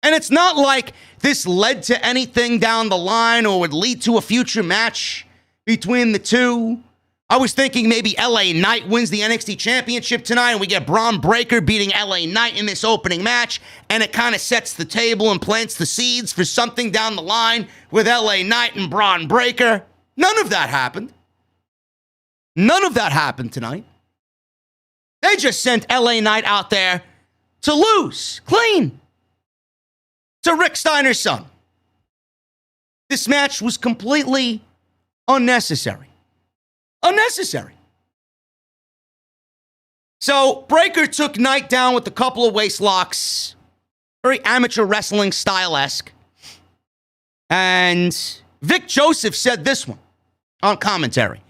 And it's not like this led to anything down the line or would lead to a future match between the two. I was thinking maybe LA Knight wins the NXT Championship tonight and we get Braun Breakker beating LA Knight in this opening match, and it kind of sets the table and plants the seeds for something down the line with LA Knight and Braun Breakker. None of that happened. None of that happened tonight. They just sent LA Knight out there to lose, clean, to Rick Steiner's son. This match was completely unnecessary. Unnecessary. So Breakker took Knight down with a couple of waist locks. Very amateur wrestling style-esque. And Vic Joseph said this one on commentary.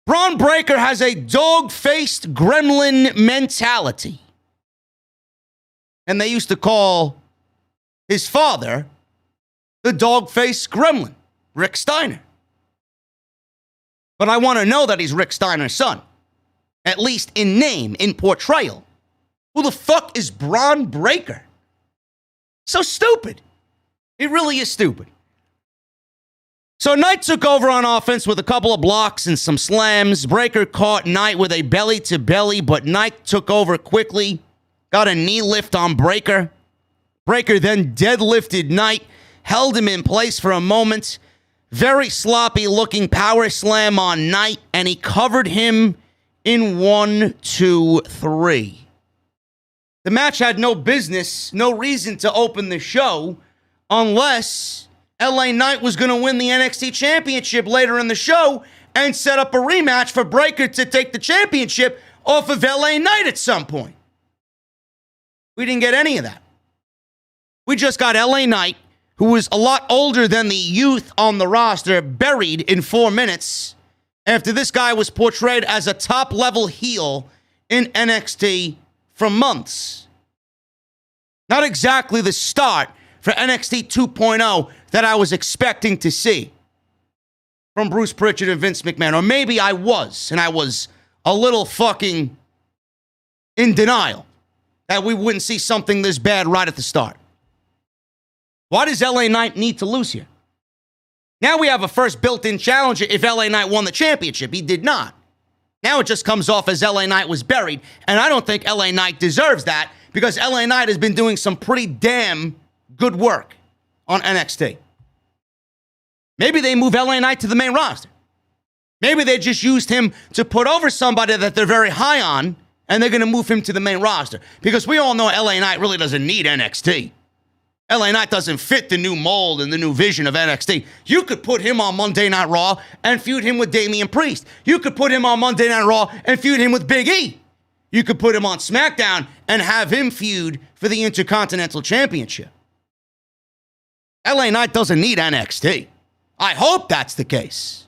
Braun Breakker has a dog-faced gremlin mentality. And they used to call his father the dog-faced gremlin, Rick Steiner. But I want to know that he's Rick Steiner's son. At least in name, in portrayal. Who the fuck is Braun Breakker? So stupid. It really is stupid. So Knight took over on offense with a couple of blocks and some slams. Breakker caught Knight with a belly-to-belly, but Knight took over quickly. Got a knee lift on Breakker. Breakker then deadlifted Knight, held him in place for a moment. Very sloppy-looking power slam on Knight, and he covered him in 1, 2, 3. The match had no business, no reason to open the show, unless LA Knight was going to win the NXT Championship later in the show and set up a rematch for Breakker to take the championship off of LA Knight at some point. We didn't get any of that. We just got LA Knight, who was a lot older than the youth on the roster, buried in 4 minutes after this guy was portrayed as a top-level heel in NXT for months. Not exactly the start for NXT 2.0 that I was expecting to see from Bruce Prichard and Vince McMahon. Or maybe I was, and I was a little fucking in denial that we wouldn't see something this bad right at the start. Why does LA Knight need to lose here? Now we have a first built-in challenger if LA Knight won the championship. He did not. Now it just comes off as LA Knight was buried, and I don't think LA Knight deserves that because LA Knight has been doing some pretty damn good work on NXT. Maybe they move LA Knight to the main roster. Maybe they just used him to put over somebody that they're very high on, and they're going to move him to the main roster. Because we all know LA Knight really doesn't need NXT. LA Knight doesn't fit the new mold and the new vision of NXT. You could put him on Monday Night Raw and feud him with Damian Priest. You could put him on Monday Night Raw and feud him with Big E. You could put him on SmackDown and have him feud for the Intercontinental Championship. LA Knight doesn't need NXT. I hope that's the case.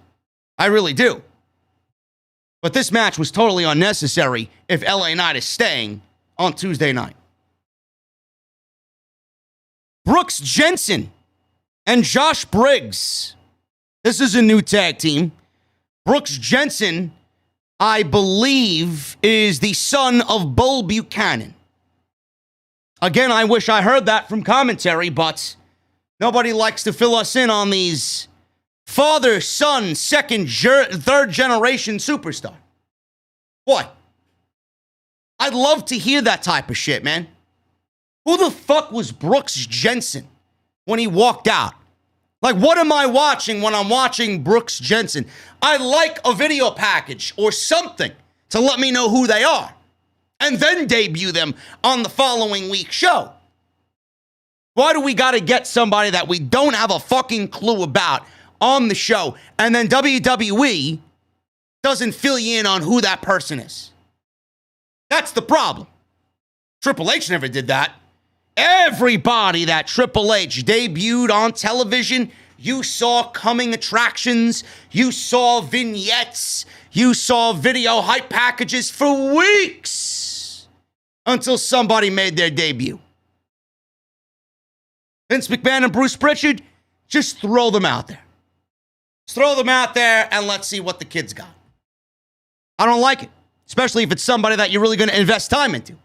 I really do. But this match was totally unnecessary if LA Knight is staying on Tuesday night. Brooks Jensen and Josh Briggs. This is a new tag team. Brooks Jensen, I believe, is the son of Bull Buchanan. Again, I wish I heard that from commentary, but nobody likes to fill us in on these father, son, third generation superstar. What? I'd love to hear that type of shit, man. Who the fuck was Brooks Jensen when he walked out? Like, what am I watching when I'm watching Brooks Jensen? I'd like a video package or something to let me know who they are and then debut them on the following week's show. Why do we got to get somebody that we don't have a fucking clue about on the show and then WWE doesn't fill you in on who that person is? That's the problem. Triple H never did that. Everybody that Triple H debuted on television, you saw coming attractions, you saw vignettes, you saw video hype packages for weeks until somebody made their debut. Vince McMahon and Bruce Prichard, just throw them out there. Just throw them out there and let's see what the kids got. I don't like it, especially if it's somebody that you're really going to invest time into.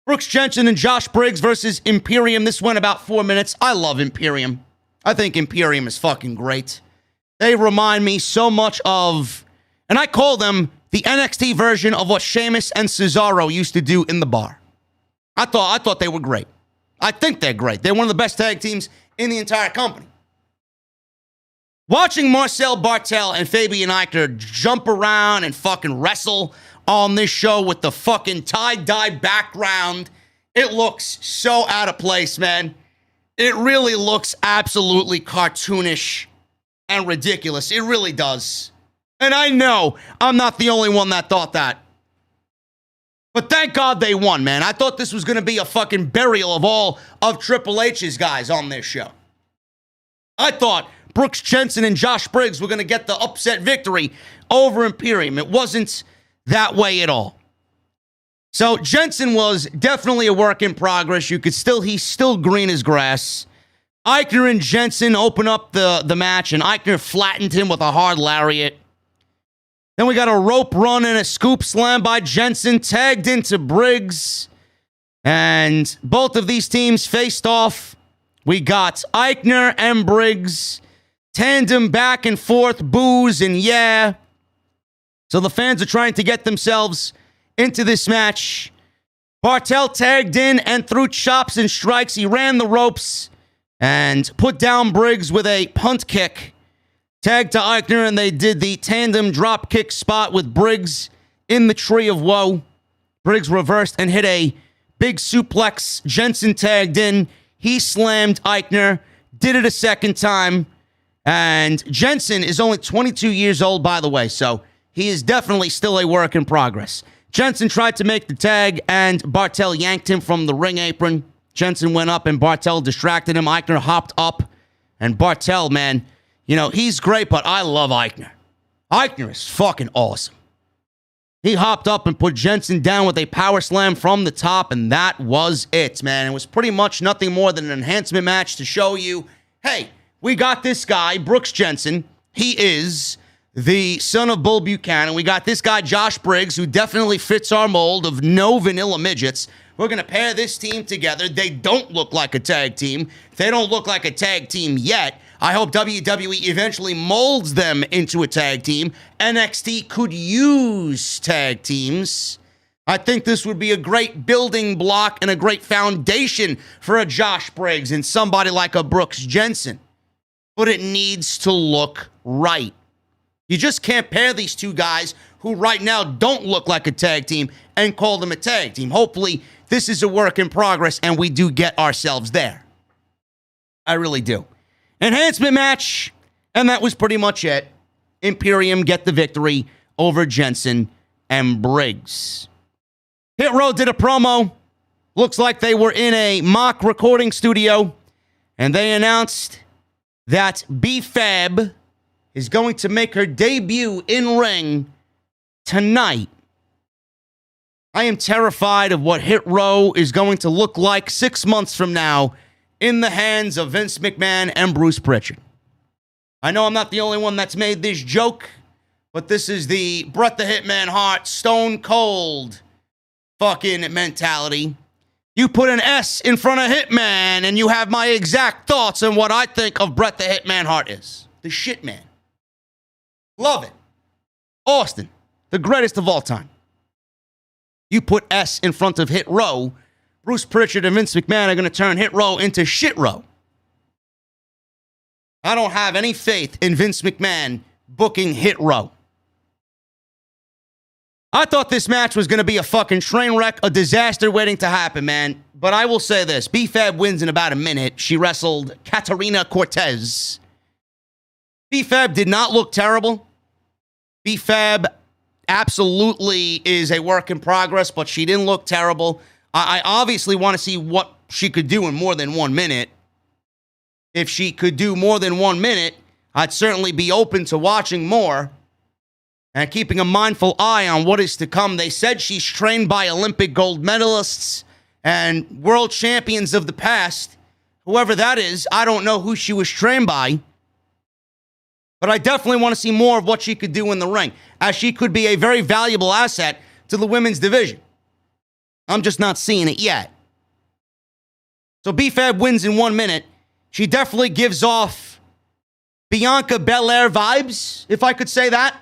Brooks Jensen and Josh Briggs versus Imperium. This went about 4 minutes. I love Imperium. I think Imperium is fucking great. They remind me so much of, and I call them the NXT version of what Sheamus and Cesaro used to do in the bar. I thought they were great. I think they're great. They're one of the best tag teams in the entire company. Watching Marcel Bartel and Fabian Aichner jump around and fucking wrestle on this show with the fucking tie-dye background, it looks so out of place, man. It really looks absolutely cartoonish and ridiculous. It really does. And I know I'm not the only one that thought that. But thank God they won, man. I thought this was going to be a fucking burial of all of Triple H's guys on this show. I thought Brooks Jensen and Josh Briggs were going to get the upset victory over Imperium. It wasn't that way at all. So Jensen was definitely a work in progress. He's still green as grass. Aichner and Jensen open up the match, and Aichner flattened him with a hard lariat. Then we got a rope run and a scoop slam by Jensen, tagged into Briggs. And both of these teams faced off. We got Aichner and Briggs, tandem back and forth, boos and yeah. So the fans are trying to get themselves into this match. Bartel tagged in and threw chops and strikes. He ran the ropes and put down Briggs with a punt kick. Tagged to Aichner, and they did the tandem drop kick spot with Briggs in the Tree of Woe. Briggs reversed and hit a big suplex. Jensen tagged in. He slammed Aichner. Did it a second time. And Jensen is only 22 years old, by the way, so he is definitely still a work in progress. Jensen tried to make the tag, and Bartel yanked him from the ring apron. Jensen went up, and Bartel distracted him. Aichner hopped up, and Bartel, man, you know, he's great, but I love Aichner. Aichner is fucking awesome. He hopped up and put Jensen down with a power slam from the top, and that was it, man. It was pretty much nothing more than an enhancement match to show you, hey, we got this guy, Brooks Jensen. He is the son of Bull Buchanan. We got this guy, Josh Briggs, who definitely fits our mold of no vanilla midgets. We're going to pair this team together. They don't look like a tag team. They don't look like a tag team yet. I hope WWE eventually molds them into a tag team. NXT could use tag teams. I think this would be a great building block and a great foundation for a Josh Briggs and somebody like a Brooks Jensen. But it needs to look right. You just can't pair these two guys who right now don't look like a tag team and call them a tag team. Hopefully, this is a work in progress and we do get ourselves there. I really do. Enhancement match, and that was pretty much it. Imperium get the victory over Jensen and Briggs. Hit Row did a promo. Looks like they were in a mock recording studio, and they announced that B-Fab is going to make her debut in ring tonight. I am terrified of what Hit Row is going to look like 6 months from now in the hands of Vince McMahon and Bruce Prichard. I know I'm not the only one that's made this joke, but this is the Bret the Hitman Hart stone cold fucking mentality. You put an S in front of Hitman and you have my exact thoughts on what I think of Bret the Hitman Hart is. The shit man. Love it. Austin, the greatest of all time. You put S in front of Hit Row, Bruce Prichard and Vince McMahon are going to turn Hit Row into Shit Row. I don't have any faith in Vince McMahon booking Hit Row. I thought this match was going to be a fucking train wreck, a disaster waiting to happen, man. But I will say this. B-Fab wins in about a minute. She wrestled Katarina Cortez. B-Fab did not look terrible. B-Fab absolutely is a work in progress, but she didn't look terrible. I obviously want to see what she could do in more than 1 minute. If she could do more than 1 minute, I'd certainly be open to watching more and keeping a mindful eye on what is to come. They said she's trained by Olympic gold medalists and world champions of the past. Whoever that is, I don't know who she was trained by. But I definitely want to see more of what she could do in the ring, as she could be a very valuable asset to the women's division. I'm just not seeing it yet. So B-Fab wins in 1 minute. She definitely gives off Bianca Belair vibes, if I could say that.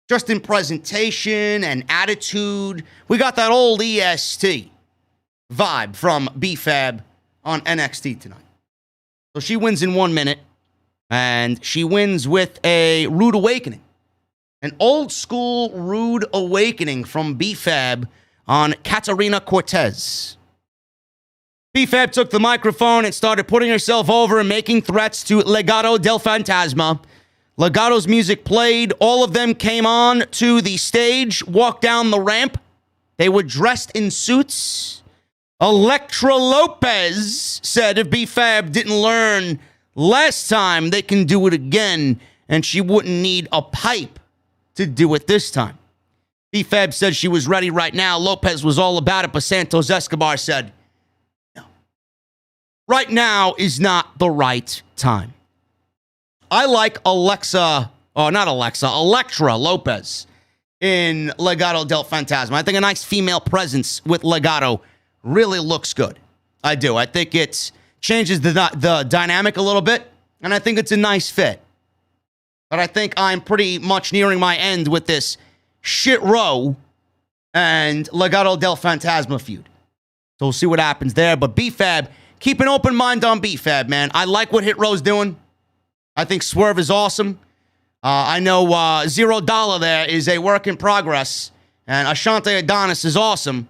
Just in presentation and attitude. We got that old EST vibe from B-Fab on NXT tonight. So she wins in 1 minute. And she wins with a rude awakening. An old school rude awakening from B-Fab on Katarina Cortez. B-Fab took the microphone and started putting herself over and making threats to Legado del Fantasma. Legado's music played. All of them came on to the stage, walked down the ramp. They were dressed in suits. Elektra Lopez said if B-Fab didn't learn last time, they can do it again, and she wouldn't need a pipe to do it this time. B-Fab said she was ready right now. Lopez was all about it, but Santos Escobar said, no. Right now is not the right time. I like Elektra Lopez in Legado del Fantasma. I think a nice female presence with Legado really looks good. I do. I think it changes the dynamic a little bit, and I think it's a nice fit. But I think I'm pretty much nearing my end with this Shit Row and Legado del Fantasma feud. So we'll see what happens there. But B-Fab, keep an open mind on B-Fab, man. I like what Hit Row's doing. I think Swerve is awesome. I know $0 there is a work in progress. And Ashante Adonis is awesome.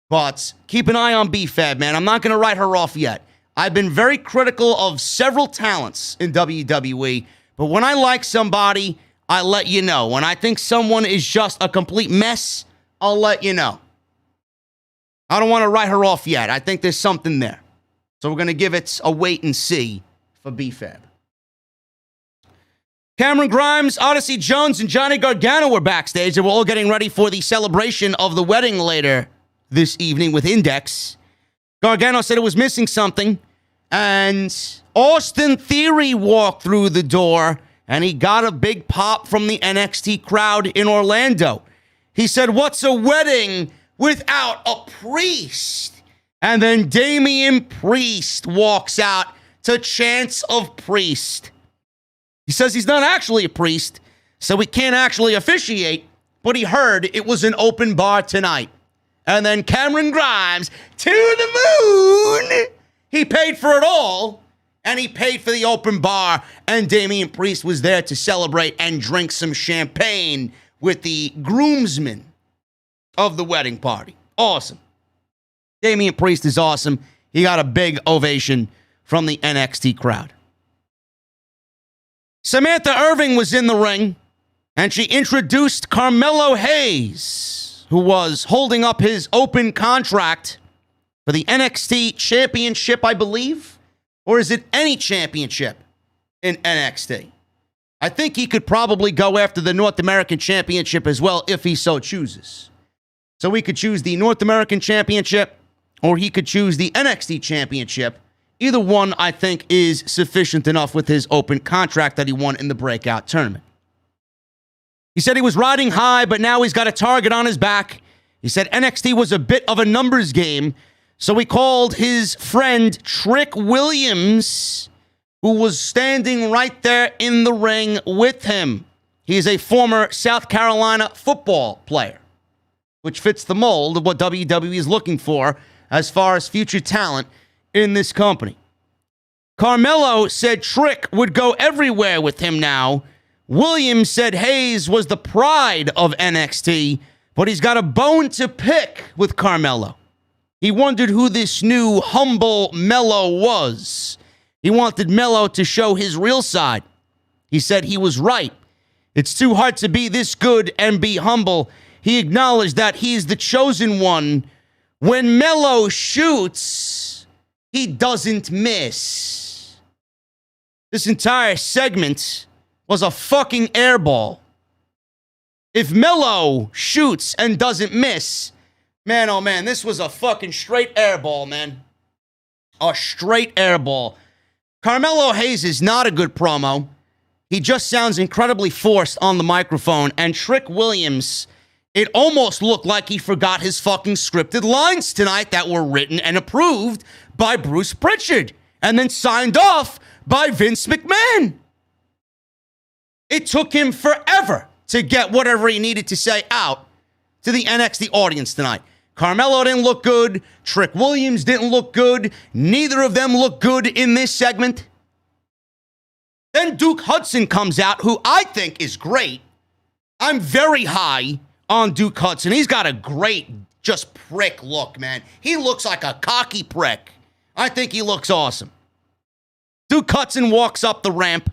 But keep an eye on B-Fab, man. I'm not going to write her off yet. I've been very critical of several talents in WWE. But when I like somebody, I let you know. When I think someone is just a complete mess, I'll let you know. I don't want to write her off yet. I think there's something there. So we're going to give it a wait and see for B-Fab. Cameron Grimes, Odyssey Jones, and Johnny Gargano were backstage. They were all getting ready for the celebration of the wedding later this evening with Index. Gargano said it was missing something, and Austin Theory walked through the door, and he got a big pop from the NXT crowd in Orlando. He said, "What's a wedding without a priest?" And then Damian Priest walks out to chants of priest. He says he's not actually a priest, so he can't actually officiate, but he heard it was an open bar tonight. And then Cameron Grimes, to the moon! He paid for it all, and he paid for the open bar, and Damian Priest was there to celebrate and drink some champagne with the groomsmen of the wedding party. Awesome. Damian Priest is awesome. He got a big ovation from the NXT crowd. Samantha Irving was in the ring, and she introduced Carmelo Hayes, who was holding up his open contract for the NXT Championship, I believe. Or is it any championship in NXT? I think he could probably go after the North American Championship as well if he so chooses. So he could choose the North American Championship, or he could choose the NXT Championship. Either one, I think, is sufficient enough with his open contract that he won in the breakout tournament. He said he was riding high, but now he's got a target on his back. He said NXT was a bit of a numbers game, so he called his friend Trick Williams, who was standing right there in the ring with him. He is a former South Carolina football player, which fits the mold of what WWE is looking for as far as future talent in this company. Carmelo said Trick would go everywhere with him now. Williams said Hayes was the pride of NXT, but he's got a bone to pick with Carmelo. He wondered who this new humble Melo was. He wanted Melo to show his real side. He said he was right. It's too hard to be this good and be humble. He acknowledged that he's the chosen one. When Melo shoots, he doesn't miss. This entire segment was a fucking airball. If Melo shoots and doesn't miss, man, oh man, this was a fucking straight airball, man. A straight airball. Carmelo Hayes is not a good promo. He just sounds incredibly forced on the microphone. And Trick Williams, it almost looked like he forgot his fucking scripted lines tonight that were written and approved by Bruce Prichard and then signed off by Vince McMahon. It took him forever to get whatever he needed to say out to the NXT audience tonight. Carmelo didn't look good. Trick Williams didn't look good. Neither of them looked good in this segment. Then Duke Hudson comes out, who I think is great. I'm very high on Duke Hudson. He's got a great, just prick look, man. He looks like a cocky prick. I think he looks awesome. Duke Hudson walks up the ramp.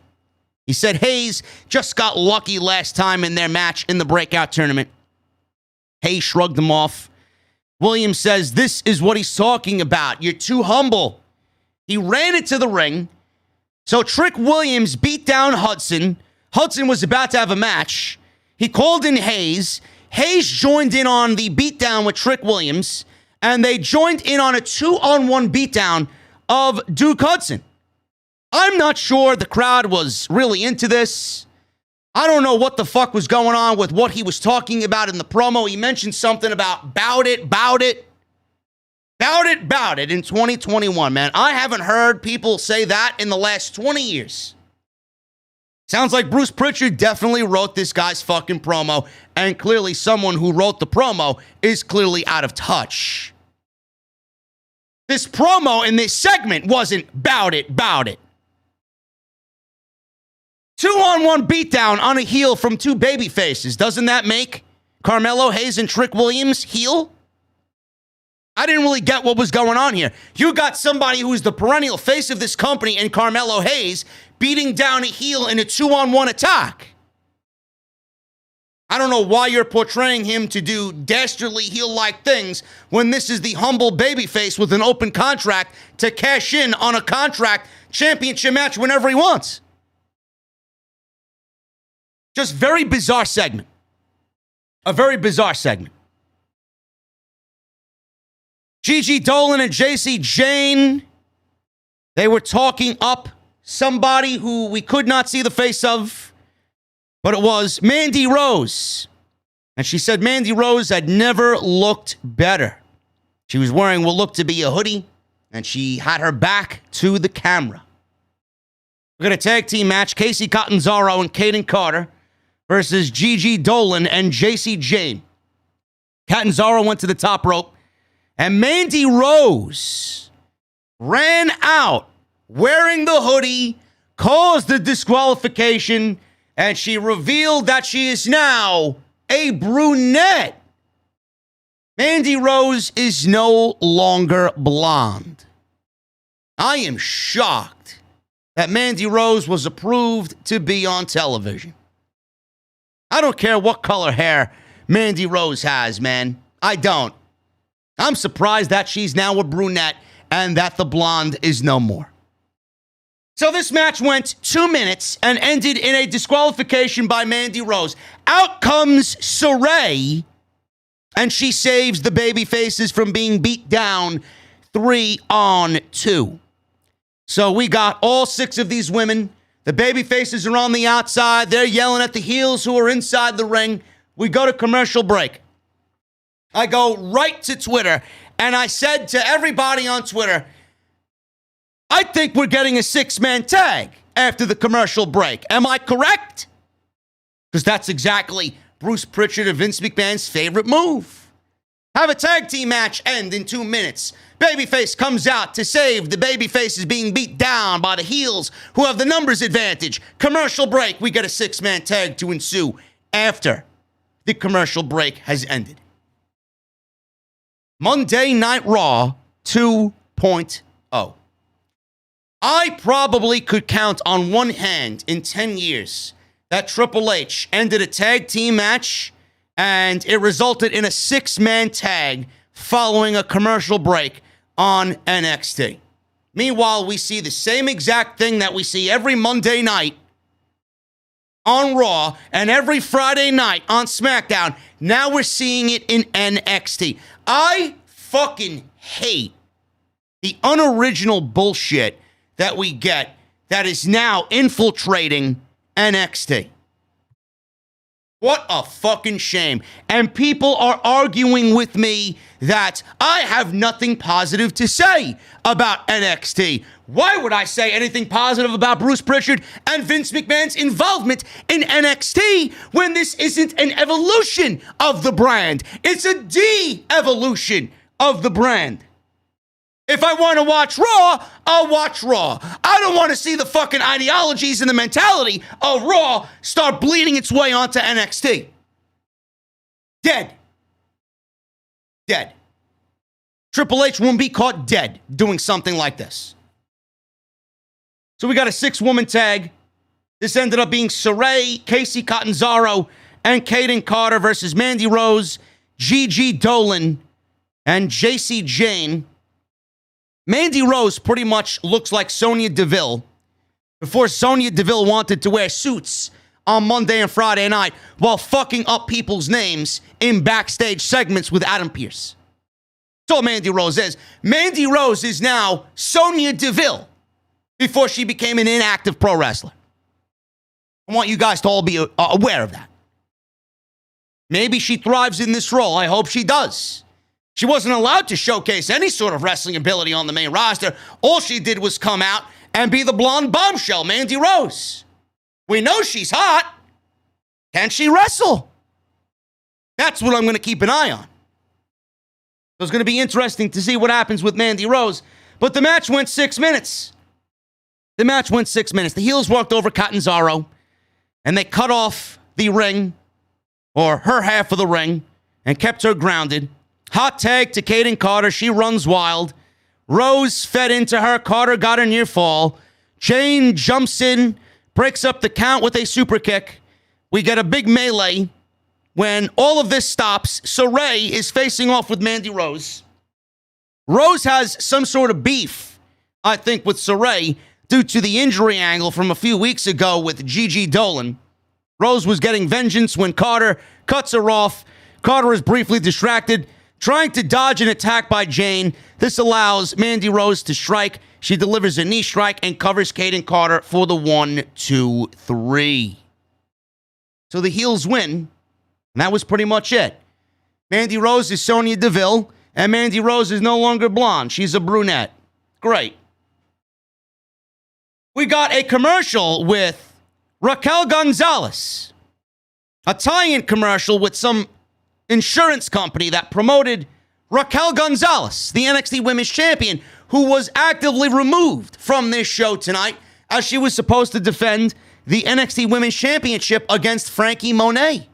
He said Hayes just got lucky last time in their match in the breakout tournament. Hayes shrugged him off. Williams says this is what he's talking about. You're too humble. He ran into the ring. So Trick Williams beat down Hudson. Hudson was about to have a match. He called in Hayes. Hayes joined in on the beatdown with Trick Williams. And they joined in on a 2-on-1 beatdown of Duke Hudson. I'm not sure the crowd was really into this. I don't know what the fuck was going on with what he was talking about in the promo. He mentioned something about bout it in 2021, man. I haven't heard people say that in the last 20 years. Sounds like Bruce Prichard definitely wrote this guy's fucking promo, and clearly someone who wrote the promo is clearly out of touch. This promo in this segment wasn't bout it. 2-on-1 beatdown on a heel from two baby faces. Doesn't that make Carmelo Hayes and Trick Williams heel? I didn't really get what was going on here. You got somebody who's the perennial face of this company and Carmelo Hayes beating down a heel in a 2-on-1 attack. I don't know why you're portraying him to do dastardly heel-like things when this is the humble babyface with an open contract to cash in on a contract championship match whenever he wants. Just very bizarre segment. A very bizarre segment. Gigi, Dolin, and Jacy, Jayne, they were talking up somebody who we could not see the face of, but it was Mandy Rose. And she said Mandy Rose had never looked better. She was wearing what looked to be a hoodie, and she had her back to the camera. We got a tag team match, Kacy, Catanzaro, and Kayden Carter versus Gigi, Dolin, and Jacy, Jayne. Catanzaro went to the top rope, and Mandy Rose ran out wearing the hoodie, caused the disqualification, and she revealed that she is now a brunette. Mandy Rose is no longer blonde. I am shocked that Mandy Rose was approved to be on television. I don't care what color hair Mandy Rose has, man. I don't. I'm surprised that she's now a brunette and that the blonde is no more. So this match went 2 minutes and ended in a disqualification by Mandy Rose. Out comes Saray, and she saves the babyfaces from being beat down 3-on-2. So we got all 6 of these women. The babyfaces are on the outside. They're yelling at the heels who are inside the ring. We go to commercial break. I go right to Twitter, and I said to everybody on Twitter, I think we're getting a 6-man tag after the commercial break. Am I correct? Because that's exactly Bruce Prichard and Vince McMahon's favorite move. Have a tag team match end in 2 minutes. Babyface comes out to save the babyfaces being beat down by the heels who have the numbers advantage. Commercial break. We get a 6-man tag to ensue after the commercial break has ended. Monday Night Raw 2.0. I probably could count on one hand in 10 years that Triple H ended a tag team match and it resulted in a 6-man tag following a commercial break on NXT. Meanwhile, we see the same exact thing that we see every Monday night on Raw and every Friday night on SmackDown. Now we're seeing it in NXT. I fucking hate the unoriginal bullshit that we get that is now infiltrating NXT. What a fucking shame. And people are arguing with me that I have nothing positive to say about NXT. Why would I say anything positive about Bruce Prichard and Vince McMahon's involvement in NXT when this isn't an evolution of the brand? It's a de-evolution of the brand. If I want to watch Raw, I'll watch Raw. I don't want to see the fucking ideologies and the mentality of Raw start bleeding its way onto NXT. Dead. Dead. Triple H won't be caught dead doing something like this. So we got a 6-woman tag. This ended up being Saray, Kacy, Catanzaro, and Kayden Carter versus Mandy Rose, Gigi, Dolin, and Jacy, Jayne. Mandy Rose pretty much looks like Sonya Deville before Sonya Deville wanted to wear suits on Monday and Friday night while fucking up people's names in backstage segments with Adam Pearce. That's all Mandy Rose is. Mandy Rose is now Sonya Deville before she became an inactive pro wrestler. I want you guys to all be aware of that. Maybe she thrives in this role. I hope she does. She wasn't allowed to showcase any sort of wrestling ability on the main roster. All she did was come out and be the blonde bombshell, Mandy Rose. We know she's hot. Can she wrestle? That's what I'm going to keep an eye on. So it's going to be interesting to see what happens with Mandy Rose. But the match went 6 minutes. The match went 6 minutes. The heels walked over Catanzaro, and they cut off the ring, or her half of the ring, and kept her grounded. Hot tag to Kayden Carter. She runs wild. Rose fed into her. Carter got a near fall. Jayne jumps in, breaks up the count with a super kick. We get a big melee. When all of this stops, Saray is facing off with Mandy Rose. Rose has some sort of beef, I think, with Saray due to the injury angle from a few weeks ago with Gigi Dolin. Rose was getting vengeance when Carter cuts her off. Carter is briefly distracted, trying to dodge an attack by Jayne. This allows Mandy Rose to strike. She delivers a knee strike and covers Kayden Carter for the 1, 2, 3. So the heels win, and that was pretty much it. Mandy Rose is Sonya Deville, and Mandy Rose is no longer blonde. She's a brunette. Great. We got a commercial with Raquel Gonzalez, a tie-in commercial with some insurance company that promoted Raquel Gonzalez, the NXT Women's Champion, who was actively removed from this show tonight as she was supposed to defend the NXT Women's Championship against Frankie Monet.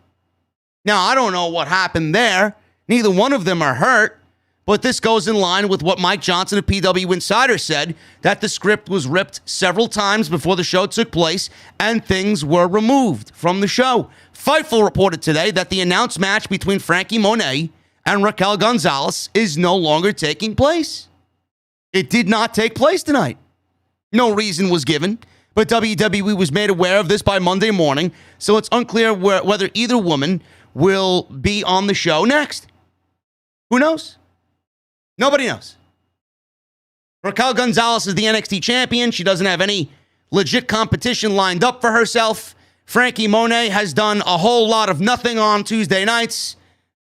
Now, I don't know what happened there. Neither one of them are hurt, but this goes in line with what Mike Johnson of PW Insider said, that the script was ripped several times before the show took place and things were removed from the show. Fightful reported today that the announced match between Frankie Monet and Raquel Gonzalez is no longer taking place. It did not take place tonight. No reason was given, but WWE was made aware of this by Monday morning, so it's unclear whether either woman will be on the show next. Who knows? Nobody knows. Raquel Gonzalez is the NXT champion. She doesn't have any legit competition lined up for herself. Frankie Monet has done a whole lot of nothing on Tuesday nights.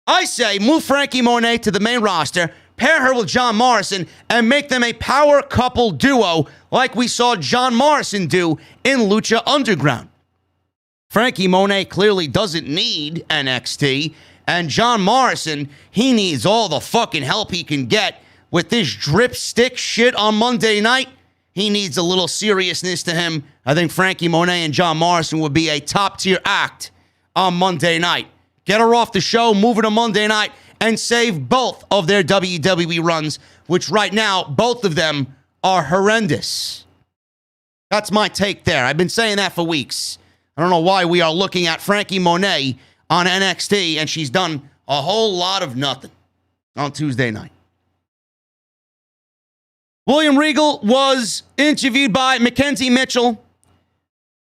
I say move Frankie Monet to the main roster, pair her with John Morrison, and make them a power couple duo like we saw John Morrison do in Lucha Underground. Frankie Monet clearly doesn't need NXT, and John Morrison, he needs all the fucking help he can get with this dripstick shit on Monday night. He needs a little seriousness to him. I think Frankie Monet and John Morrison would be a top-tier act on Monday night. Get her off the show, move her to Monday night, and save both of their WWE runs, which right now, both of them are horrendous. That's my take there. I've been saying that for weeks. I don't know why we are looking at Frankie Monet on NXT, and she's done a whole lot of nothing on Tuesday night. William Regal was interviewed by Mackenzie Mitchell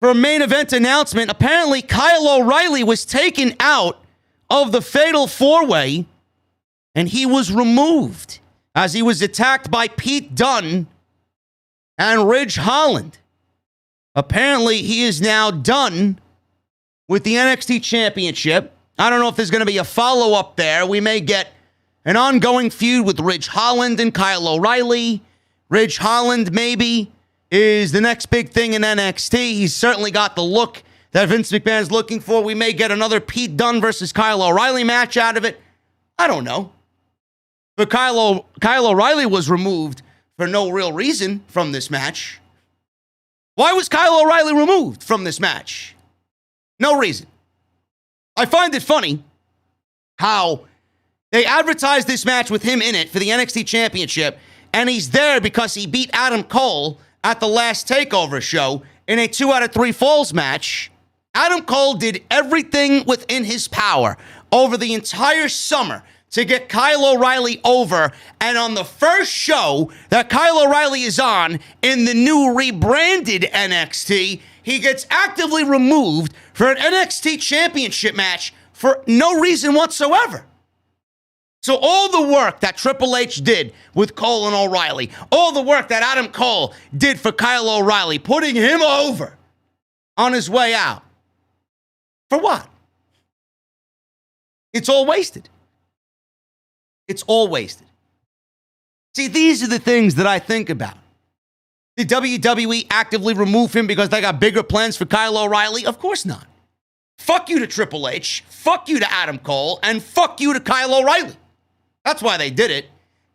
for a main event announcement. Apparently, Kyle O'Reilly was taken out of the Fatal 4-Way, and he was removed as he was attacked by Pete Dunne and Ridge Holland. Apparently, he is now done with the NXT Championship. I don't know if there's going to be a follow-up there. We may get an ongoing feud with Ridge Holland and Kyle O'Reilly. Ridge Holland, maybe, is the next big thing in NXT. He's certainly got the look that Vince McMahon is looking for. We may get another Pete Dunne versus Kyle O'Reilly match out of it. I don't know. But Kyle O'Reilly was removed for no real reason from this match. Why was Kyle O'Reilly removed from this match? No reason. I find it funny how they advertised this match with him in it for the NXT Championship, and he's there because he beat Adam Cole at the last TakeOver show in a 2 out of 3 falls match. Adam Cole did everything within his power over the entire summer to get Kyle O'Reilly over, and on the first show that Kyle O'Reilly is on in the new rebranded NXT, he gets actively removed for an NXT Championship match for no reason whatsoever. So all the work that Triple H did with Cole and O'Reilly, all the work that Adam Cole did for Kyle O'Reilly, putting him over on his way out, for what? It's all wasted. It's all wasted. See, these are the things that I think about. Did WWE actively remove him because they got bigger plans for Kyle O'Reilly? Of course not. Fuck you to Triple H, fuck you to Adam Cole, and fuck you to Kyle O'Reilly. That's why they did it.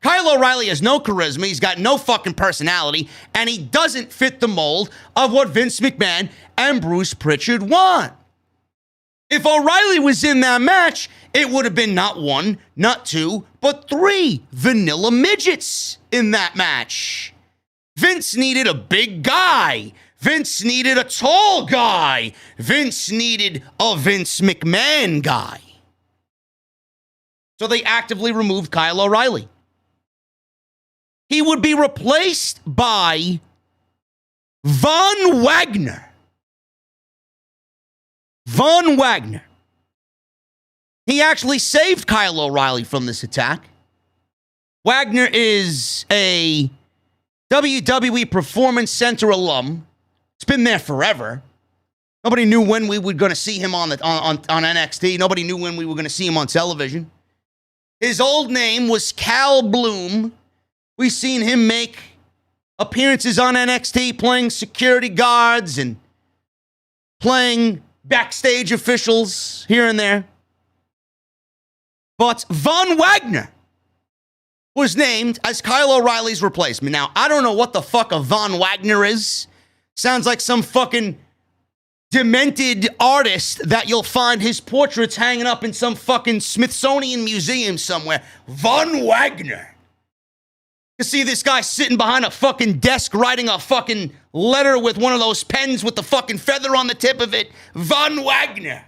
Kyle O'Reilly has no charisma, he's got no fucking personality, and he doesn't fit the mold of what Vince McMahon and Bruce Prichard want. If O'Reilly was in that match, it would have been not 1, not 2, but 3 vanilla midgets in that match. Vince needed a big guy. Vince needed a tall guy. Vince needed a Vince McMahon guy. So they actively removed Kyle O'Reilly. He would be replaced by Von Wagner. Von Wagner. He actually saved Kyle O'Reilly from this attack. Wagner is a WWE Performance Center alum. It's been there forever. Nobody knew when we were going to see him on NXT. Nobody knew when we were going to see him on television. His old name was Cal Bloom. We've seen him make appearances on NXT playing security guards and playing backstage officials here and there. But Von Wagner was named as Kyle O'Reilly's replacement. Now, I don't know what the fuck a Von Wagner is. Sounds like some fucking demented artist that you'll find his portraits hanging up in some fucking Smithsonian museum somewhere. Von Wagner. You see this guy sitting behind a fucking desk writing a fucking letter with one of those pens with the fucking feather on the tip of it. Von Wagner.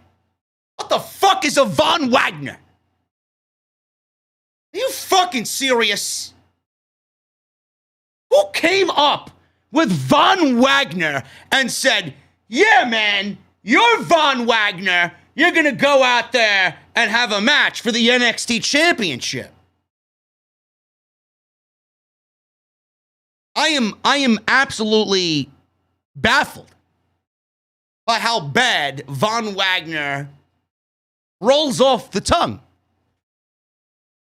What the fuck is a Von Wagner? Are you fucking serious? Who came up with Von Wagner and said, yeah, man, you're Von Wagner. You're going to go out there and have a match for the NXT Championship. I am absolutely baffled by how bad Von Wagner rolls off the tongue.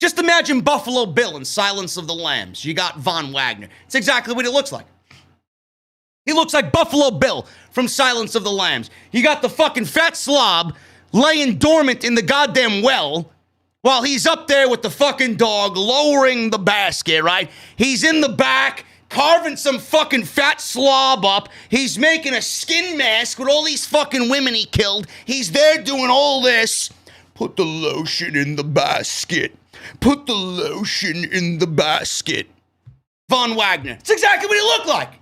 Just imagine Buffalo Bill in Silence of the Lambs. You got Von Wagner. It's exactly what he looks like. He looks like Buffalo Bill from Silence of the Lambs. You got the fucking fat slob laying dormant in the goddamn well while he's up there with the fucking dog lowering the basket, right? He's in the back carving some fucking fat slob up. He's making a skin mask with all these fucking women he killed. He's there doing all this. Put the lotion in the basket. Put the lotion in the basket. Von Wagner. It's exactly what he looked like.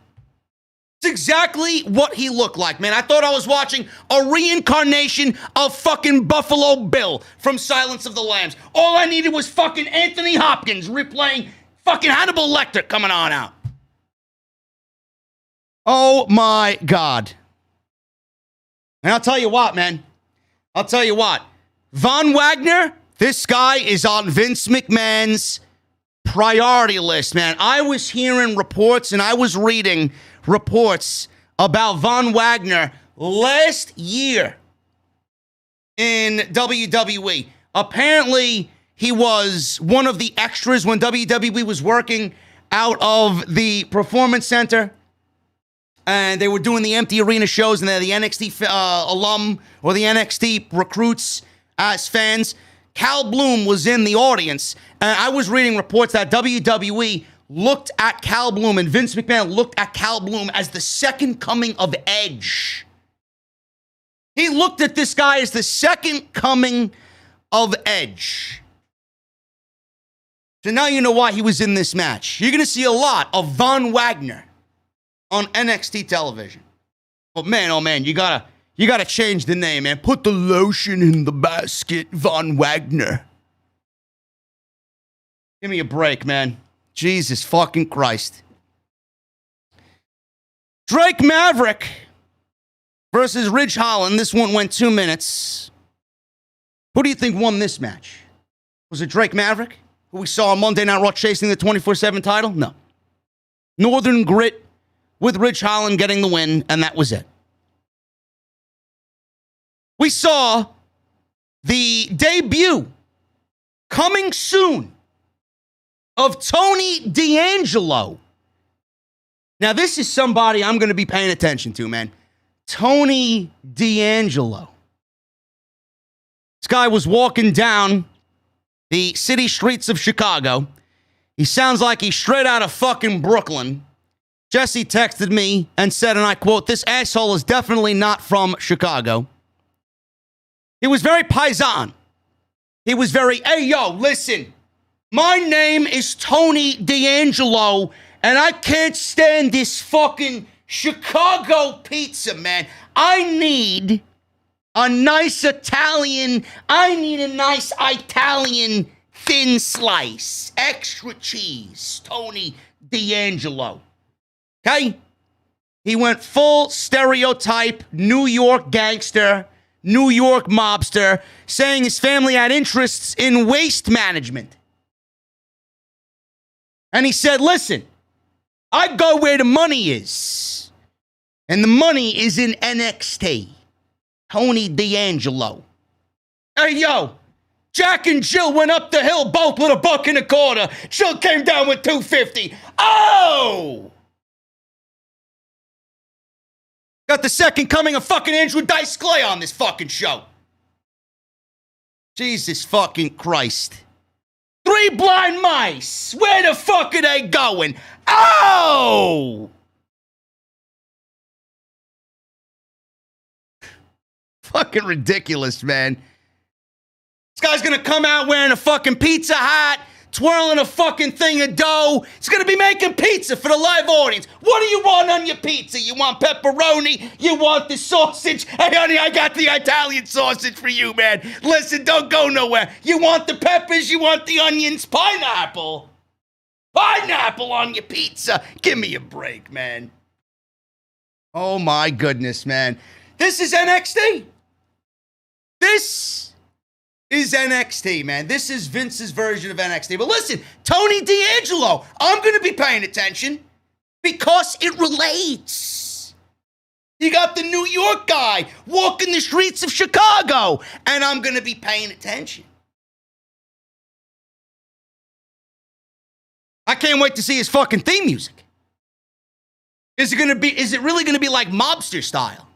It's exactly what he looked like, man. I thought I was watching a reincarnation of fucking Buffalo Bill from Silence of the Lambs. All I needed was fucking Anthony Hopkins replaying fucking Hannibal Lecter coming on out. Oh my God. And I'll tell you what, man. I'll tell you what. Von Wagner, this guy is on Vince McMahon's priority list, man. I was hearing reports and I was reading reports about Von Wagner last year in WWE. Apparently, he was one of the extras when WWE was working out of the Performance Center. And they were doing the empty arena shows, and they're the NXT alum or the NXT recruits as fans. Cal Bloom was in the audience, and I was reading reports that WWE looked at Cal Bloom, and Vince McMahon looked at Cal Bloom as the second coming of Edge. He looked at this guy as the second coming of Edge. So now you know why he was in this match. You're going to see a lot of Von Wagner on NXT television. But man, oh man, you gotta change the name, man. Put the lotion in the basket, Von Wagner. Give me a break, man. Jesus fucking Christ. Drake Maverick versus Ridge Holland. This one went 2 minutes. Who do you think won this match? Was it Drake Maverick, who we saw on Monday Night Raw chasing the 24/7 title? No. Northern Grit with Ridge Holland getting the win, and that was it. We saw the debut coming soon of Tony D'Angelo. Now, this is somebody I'm going to be paying attention to, man. Tony D'Angelo. This guy was walking down the city streets of Chicago. He sounds like he's straight out of fucking Brooklyn. Jesse texted me and said, and I quote, "This asshole is definitely not from Chicago." He was very paisan. He was very, hey, yo, listen, my name is Tony D'Angelo, and I can't stand this fucking Chicago pizza, man. I need a nice Italian thin slice, extra cheese, Tony D'Angelo. Okay? He went full stereotype New York gangster. New York mobster, saying his family had interests in waste management. And he said, listen, I go where the money is. And the money is in NXT. Tony D'Angelo. Hey, yo, Jack and Jill went up the hill both with $1.25. Jill came down with $2.50. Oh! Got the second coming of fucking Andrew Dice Clay on this fucking show. Jesus fucking Christ. 3 blind mice. Where the fuck are they going? Oh! Fucking ridiculous, man. This guy's gonna come out wearing a fucking pizza hat, twirling a fucking thing of dough. He's gonna be making pizza for the live audience. What do you want on your pizza? You want pepperoni? You want the sausage? Hey, honey, I got the Italian sausage for you, man. Listen, don't go nowhere. You want the peppers? You want the onions? Pineapple? Pineapple on your pizza? Give me a break, man. Oh, my goodness, man. This is NXT. This is NXT, man. This is Vince's version of NXT. But listen, Tony D'Angelo, I'm going to be paying attention because it relates. You got the New York guy walking the streets of Chicago, and I'm going to be paying attention. I can't wait to see his fucking theme music. Is it really going to be like mobster style?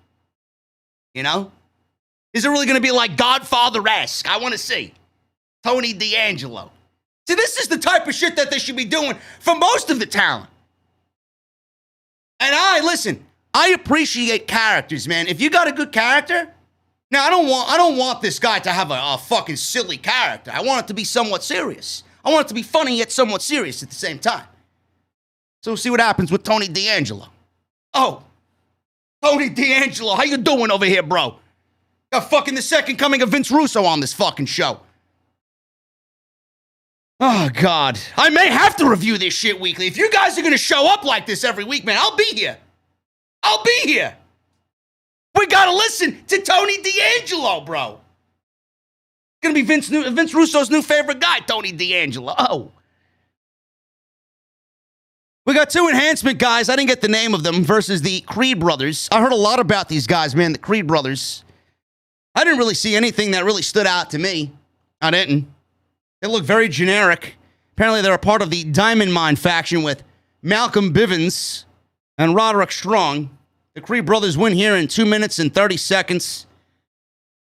You know? Is it really going to be like Godfather-esque? I want to see. Tony D'Angelo. See, this is the type of shit that they should be doing for most of the talent. And listen, I appreciate characters, man. If you got a good character, now I don't want this guy to have a fucking silly character. I want it to be somewhat serious. I want it to be funny yet somewhat serious at the same time. So we'll see what happens with Tony D'Angelo. Oh, Tony D'Angelo, how you doing over here, bro? Got fucking the second coming of Vince Russo on this fucking show. Oh, God. I may have to review this shit weekly. If you guys are going to show up like this every week, man, I'll be here. I'll be here. We got to listen to Tony D'Angelo, bro. Going to be Vince Russo's new favorite guy, Tony D'Angelo. Oh. We got 2 enhancement guys. I didn't get the name of them versus the Creed brothers. I heard a lot about these guys, man, the Creed brothers. I didn't really see anything that really stood out to me. I didn't. They look very generic. Apparently, they're a part of the Diamond Mine faction with Malcolm Bivens and Roderick Strong. The Creed brothers win here in 2 minutes and 30 seconds.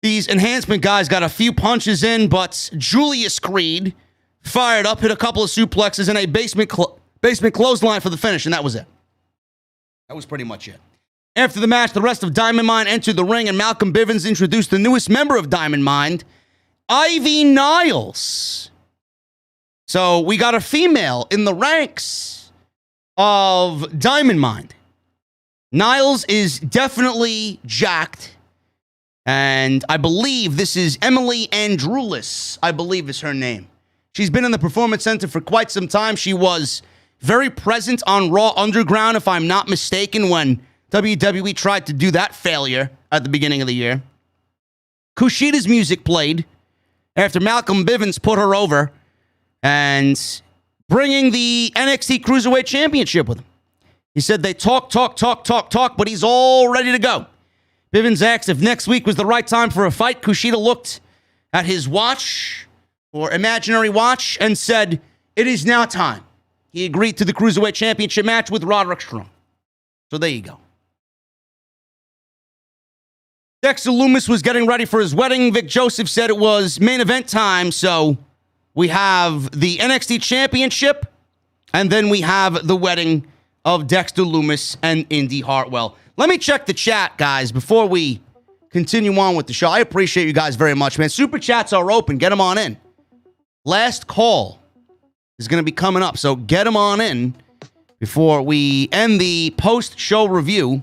These enhancement guys got a few punches in, but Julius Creed fired up, hit a couple of suplexes, and a basement clothesline for the finish, and that was it. That was pretty much it. After the match, the rest of Diamond Mine entered the ring, and Malcolm Bivens introduced the newest member of Diamond Mine, Ivy Niles. So we got a female in the ranks of Diamond Mine. Niles is definitely jacked, and I believe this is Emily Androulis, I believe is her name. She's been in the Performance Center for quite some time. She was very present on Raw Underground, if I'm not mistaken, when WWE tried to do that failure at the beginning of the year. Kushida's music played after Malcolm Bivens put her over and bringing the NXT Cruiserweight Championship with him. He said they talk, but he's all ready to go. Bivens asked if next week was the right time for a fight. Kushida looked at his watch, or imaginary watch, and said, it is now time. He agreed to the Cruiserweight Championship match with Roderick Strong. So there you go. Dexter Lumis was getting ready for his wedding. Vic Joseph said it was main event time, so we have the NXT Championship, and then we have the wedding of Dexter Lumis and Indi Hartwell. Let me check the chat, guys, before we continue on with the show. I appreciate you guys very much, man. Super chats are open. Get them on in. Last call is going to be coming up, so get them on in before we end the post-show review.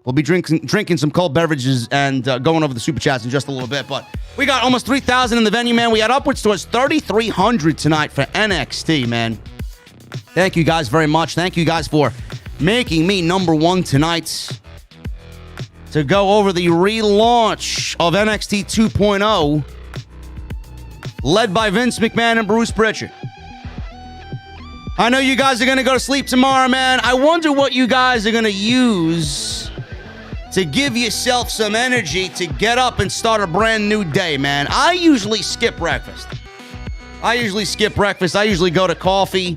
We'll be drinking some cold beverages and going over the super chats in just a little bit. But we got almost 3,000 in the venue, man. We had upwards towards 3,300 tonight for NXT, man. Thank you guys very much. Thank you guys for making me number one tonight. to go over the relaunch of NXT 2.0, led by Vince McMahon and Bruce Prichard. I know you guys are going to go to sleep tomorrow, man. I wonder what you guys are going to use to give yourself some energy to get up and start a brand new day, man. I usually skip breakfast. I usually go to coffee,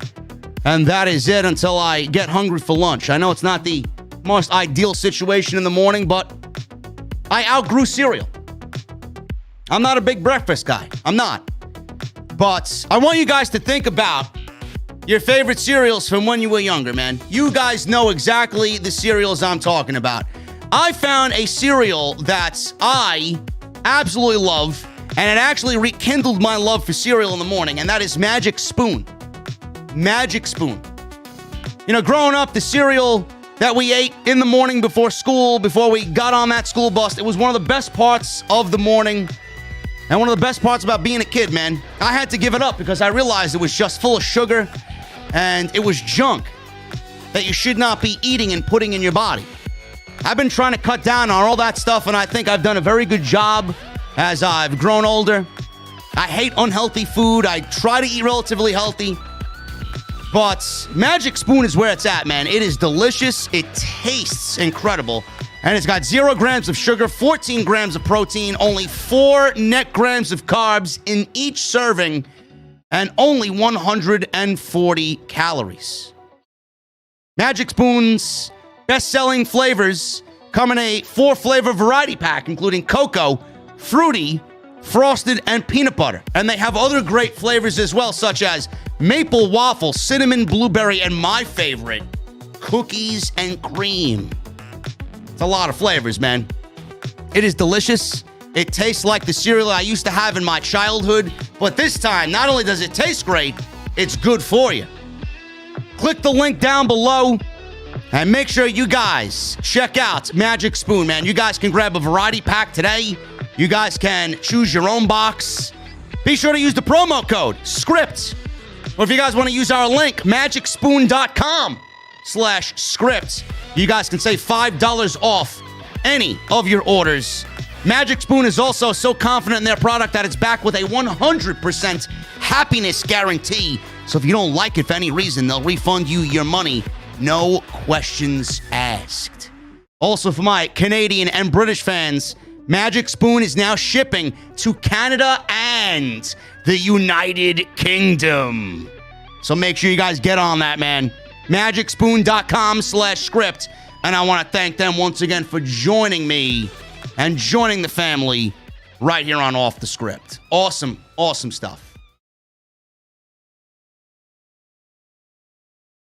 and that is it until I get hungry for lunch. I know it's not the most ideal situation in the morning, but I outgrew cereal. I'm not a big breakfast guy. I'm not. But I want you guys to think about your favorite cereals from when you were younger, man. You guys know exactly the cereals I'm talking about. I found a cereal that I absolutely love, and it actually rekindled my love for cereal in the morning, and that is Magic Spoon. Magic Spoon. You know, growing up, the cereal that we ate in the morning before school, before we got on that school bus, it was one of the best parts of the morning, and one of the best parts about being a kid, man. I had to give it up because I realized it was just full of sugar, and it was junk that you should not be eating and putting in your body. I've been trying to cut down on all that stuff, and I think I've done a very good job as I've grown older. I hate unhealthy food. I try to eat relatively healthy. But Magic Spoon is where it's at, man. It is delicious. It tastes incredible. And it's got 0 grams of sugar, 14 grams of protein, only 4 net grams of carbs in each serving, and only 140 calories. Magic Spoon's best-selling flavors come in a 4-flavor variety pack, including cocoa, fruity, frosted, and peanut butter. And they have other great flavors as well, such as maple waffle, cinnamon, blueberry, and my favorite, cookies and cream. It's a lot of flavors, man. It is delicious. It tastes like the cereal I used to have in my childhood, but this time, not only does it taste great, it's good for you. Click the link down below and make sure you guys check out Magic Spoon, man. You guys can grab a variety pack today. You guys can choose your own box. Be sure to use the promo code SCRIPT. Or if you guys want to use our link, magicspoon.com/script, you guys can save $5 off any of your orders. Magic Spoon is also so confident in their product that it's backed with a 100% happiness guarantee. So if you don't like it for any reason, they'll refund you your money. No questions asked. Also, for my Canadian and British fans, Magic Spoon is now shipping to Canada and the United Kingdom. So make sure you guys get on that, man. magicspoon.com/script. And I want to thank them once again for joining me and joining the family right here on Off the Script. Awesome, awesome stuff.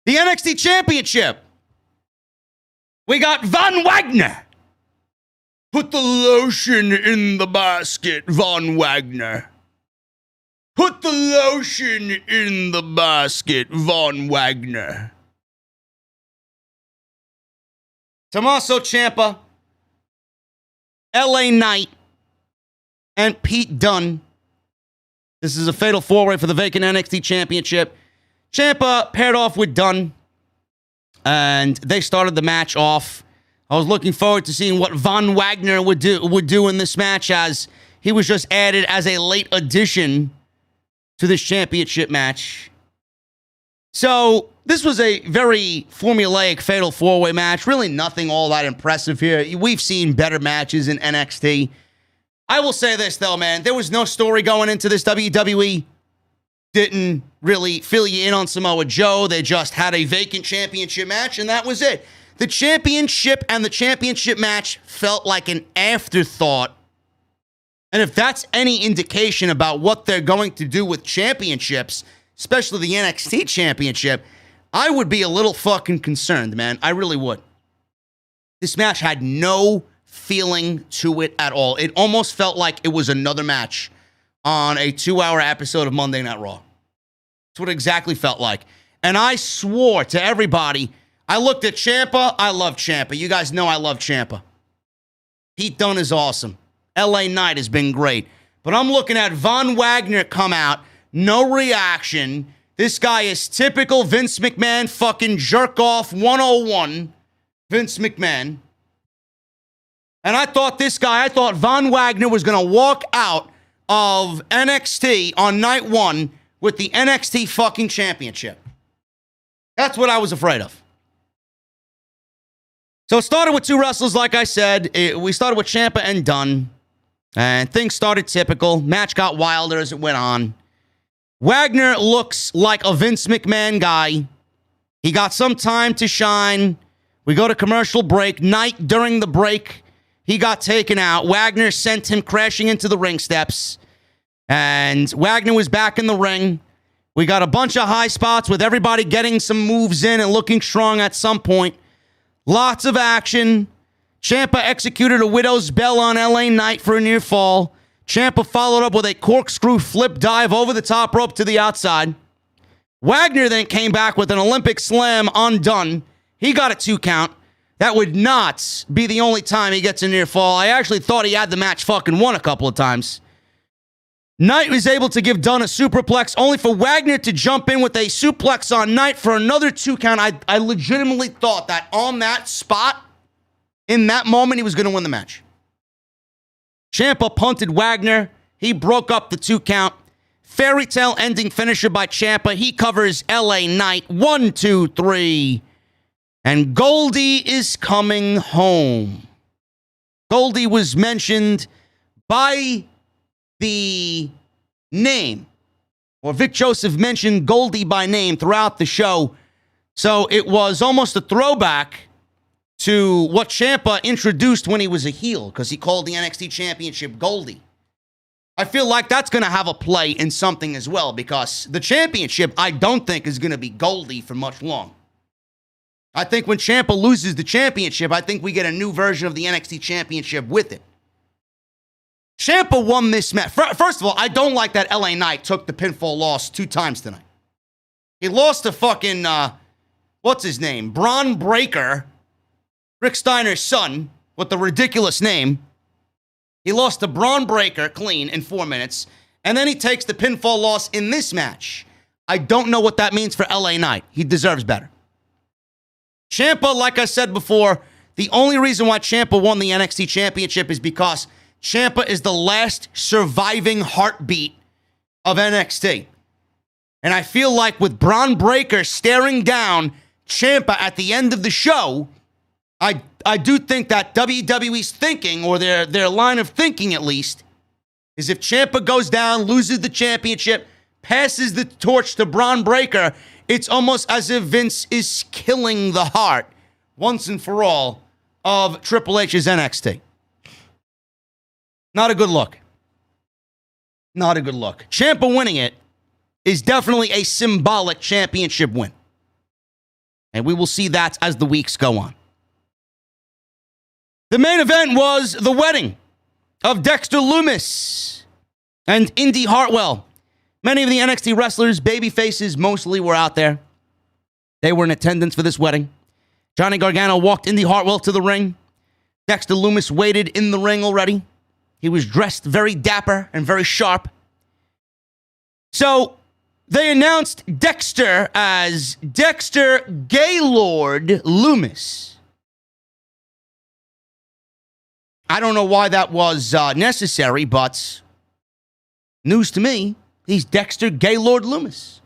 The NXT Championship. We got Von Wagner. Put the lotion in the basket, Von Wagner. Put the lotion in the basket, Von Wagner. Tommaso Ciampa, LA Knight, and Pete Dunne. This is a fatal 4-way for the vacant NXT Championship. Ciampa paired off with Dunne, and they started the match off. I was looking forward to seeing what Von Wagner would do in this match, as he was just added as a late addition to this championship match. So this was a very formulaic fatal 4-way match. Really nothing all that impressive here. We've seen better matches in NXT. I will say this, though, man. There was no story going into this. WWE didn't really fill you in on Samoa Joe. They just had a vacant championship match, and that was it. The championship and the championship match felt like an afterthought. And if that's any indication about what they're going to do with championships, especially the NXT championship, I would be a little fucking concerned, man. I really would. This match had no feeling to it at all. It almost felt like it was another match on a 2-hour episode of Monday Night Raw. That's what it exactly felt like. And I swore to everybody, I looked at Ciampa. I love Ciampa. You guys know I love Ciampa. Pete Dunne is awesome. LA Knight has been great. But I'm looking at Von Wagner come out, no reaction. This guy is typical Vince McMahon fucking jerk-off 101. Vince McMahon. And I thought Von Wagner was going to walk out of NXT on night one with the NXT fucking championship. That's what I was afraid of. So it started with two wrestlers, like I said. We started with Ciampa and Dunne. And things started typical. Match got wilder as it went on. Wagner looks like a Vince McMahon guy. He got some time to shine. We go to commercial break. Night during the break, he got taken out. Wagner sent him crashing into the ring steps. And Wagner was back in the ring. We got a bunch of high spots with everybody getting some moves in and looking strong at some point. Lots of action. Ciampa executed a widow's bell on LA Knight for a near fall. Ciampa followed up with a corkscrew flip dive over the top rope to the outside. Wagner then came back with an Olympic slam on Dunne. He got a 2 count. That would not be the only time he gets a near fall. I actually thought he had the match fucking won a couple of times. Knight was able to give Dunne a superplex, only for Wagner to jump in with a suplex on Knight for another 2 count. I legitimately thought that on that spot, in that moment, he was going to win the match. Ciampa punted Wagner. He broke up the 2 count. Fairy tale ending finisher by Ciampa. He covers LA Knight. 1, 2, 3. And Goldie is coming home. Goldie was mentioned by the name, or Vic Joseph mentioned Goldie by name throughout the show. So it was almost a throwback to what Ciampa introduced when he was a heel, because he called the NXT Championship Goldie. I feel like that's going to have a play in something as well, because the championship, I don't think, is going to be Goldie for much long. I think when Ciampa loses the championship, I think we get a new version of the NXT Championship with it. Ciampa won this match. First of all, I don't like that LA Knight took the pinfall loss 2 times tonight. He lost to fucking, what's his name? Braun Breakker, Rick Steiner's son, with the ridiculous name. He lost to Braun Breakker clean in 4 minutes, and then he takes the pinfall loss in this match. I don't know what that means for LA Knight. He deserves better. Ciampa, like I said before, the only reason why Ciampa won the NXT Championship is because Ciampa is the last surviving heartbeat of NXT. And I feel like with Braun Breakker staring down Ciampa at the end of the show, I do think that WWE's thinking, or their line of thinking at least, is if Ciampa goes down, loses the championship, passes the torch to Braun Breakker, it's almost as if Vince is killing the heart, once and for all, of Triple H's NXT. Not a good look. Not a good look. Ciampa winning it is definitely a symbolic championship win. And we will see that as the weeks go on. The main event was the wedding of Dexter Lumis and Indi Hartwell. Many of the NXT wrestlers, baby faces mostly, were out there. They were in attendance for this wedding. Johnny Gargano walked Indi Hartwell to the ring. Dexter Lumis waited in the ring already. He was dressed very dapper and very sharp. So they announced Dexter as Dexter Gaylord Lumis. I don't know why that was necessary, but news to me. He's Dexter Gaylord Lumis.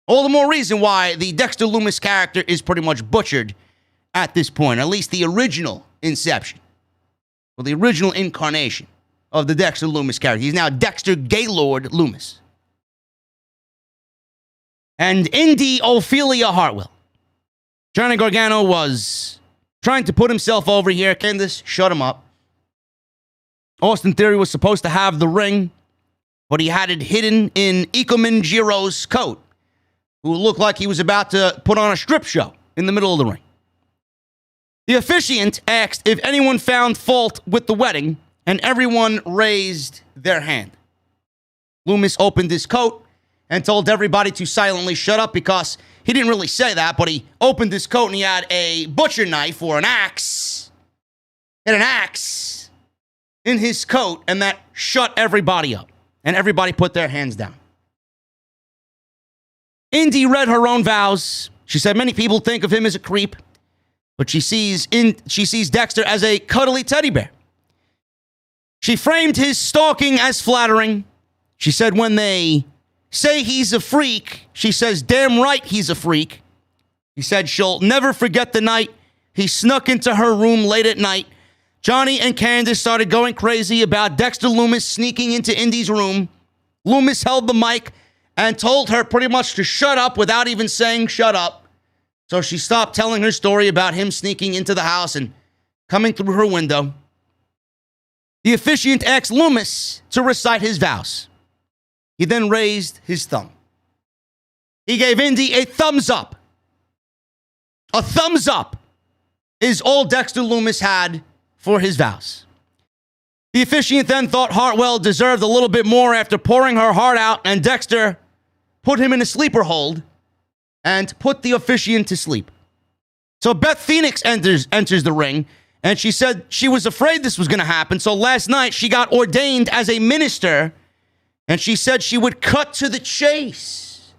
All the more reason why the Dexter Lumis character is pretty much butchered at this point, at least the original inception, or the original incarnation of the Dexter Lumis character. He's now Dexter Gaylord Lumis. And Indi Ophelia Hartwell. Johnny Gargano was trying to put himself over here. Candice shut him up. Austin Theory was supposed to have the ring, but he had it hidden in Ikemen Jiro's coat, who looked like he was about to put on a strip show in the middle of the ring. The officiant asked if anyone found fault with the wedding, and everyone raised their hand. Lumis opened his coat and told everybody to silently shut up, because he didn't really say that, but he opened his coat and he had a butcher knife or an axe. He had an axe in his coat, and that shut everybody up. And everybody put their hands down. Indi read her own vows. She said many people think of him as a creep. but she sees Dexter as a cuddly teddy bear. She framed his stalking as flattering. She said when they say he's a freak, she says, damn right he's a freak. He said she'll never forget the night he snuck into her room late at night. Johnny and Candace started going crazy about Dexter Lumis sneaking into Indi's room. Lumis held the mic and told her pretty much to shut up without even saying shut up. So she stopped telling her story about him sneaking into the house and coming through her window. The officiant asked Lumis to recite his vows. He then raised his thumb. He gave Indi a thumbs up. A thumbs up is all Dexter Lumis had for his vows. The officiant then thought Hartwell deserved a little bit more after pouring her heart out, and Dexter put him in a sleeper hold and put the officiant to sleep. So Beth Phoenix enters the ring, and she said she was afraid this was going to happen. So last night she got ordained as a minister, and she said she would cut to the chase.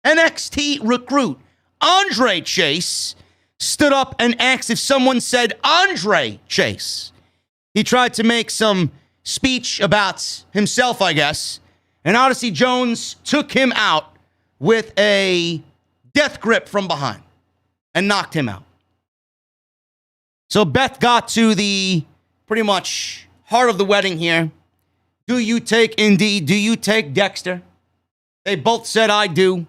NXT recruit Andre Chase stood up and asked if someone said Andre Chase. He tried to make some speech about himself, I guess, and Odyssey Jones took him out with a death grip from behind and knocked him out. So Beth got to the pretty much heart of the wedding here. Do you take Indi? Do you take Dexter? They both said, I do.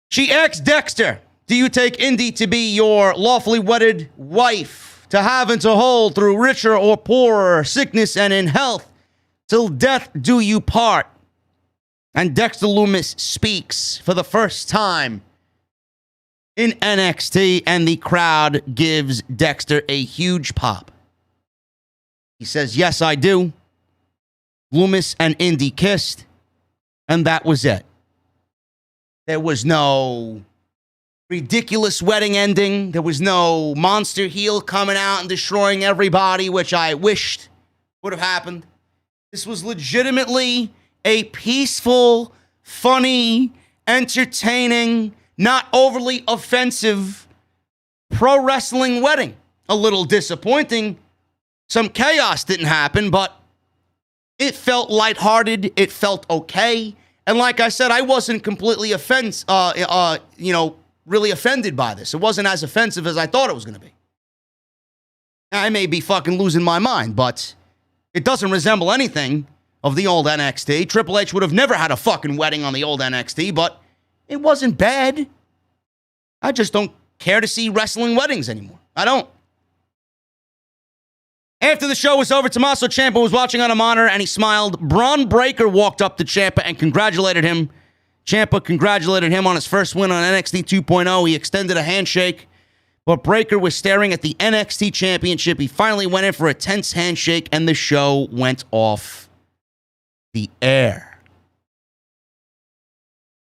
She asked Dexter, do you take Indi to be your lawfully wedded wife, to have and to hold through richer or poorer, sickness and in health, till death do you part? And Dexter Lumis speaks for the first time in NXT, and the crowd gives Dexter a huge pop. He says, yes, I do. Lumis and Indi kissed, and that was it. There was no ridiculous wedding ending. There was no monster heel coming out and destroying everybody, which I wished would have happened. This was legitimately a peaceful, funny, entertaining, not overly offensive pro wrestling wedding. A little disappointing. Some chaos didn't happen, but it felt lighthearted. It felt okay. And like I said, I wasn't completely really offended by this. It wasn't as offensive as I thought it was going to be. I may be fucking losing my mind, but it doesn't resemble anything of the old NXT. Triple H would have never had a fucking wedding on the old NXT, but it wasn't bad. I just don't care to see wrestling weddings anymore. I don't. After the show was over, Tommaso Ciampa was watching on a monitor and he smiled. Braun Breakker walked up to Ciampa and congratulated him. Ciampa congratulated him on his first win on NXT 2.0. He extended a handshake, but Breakker was staring at the NXT Championship. He finally went in for a tense handshake and the show went off the air.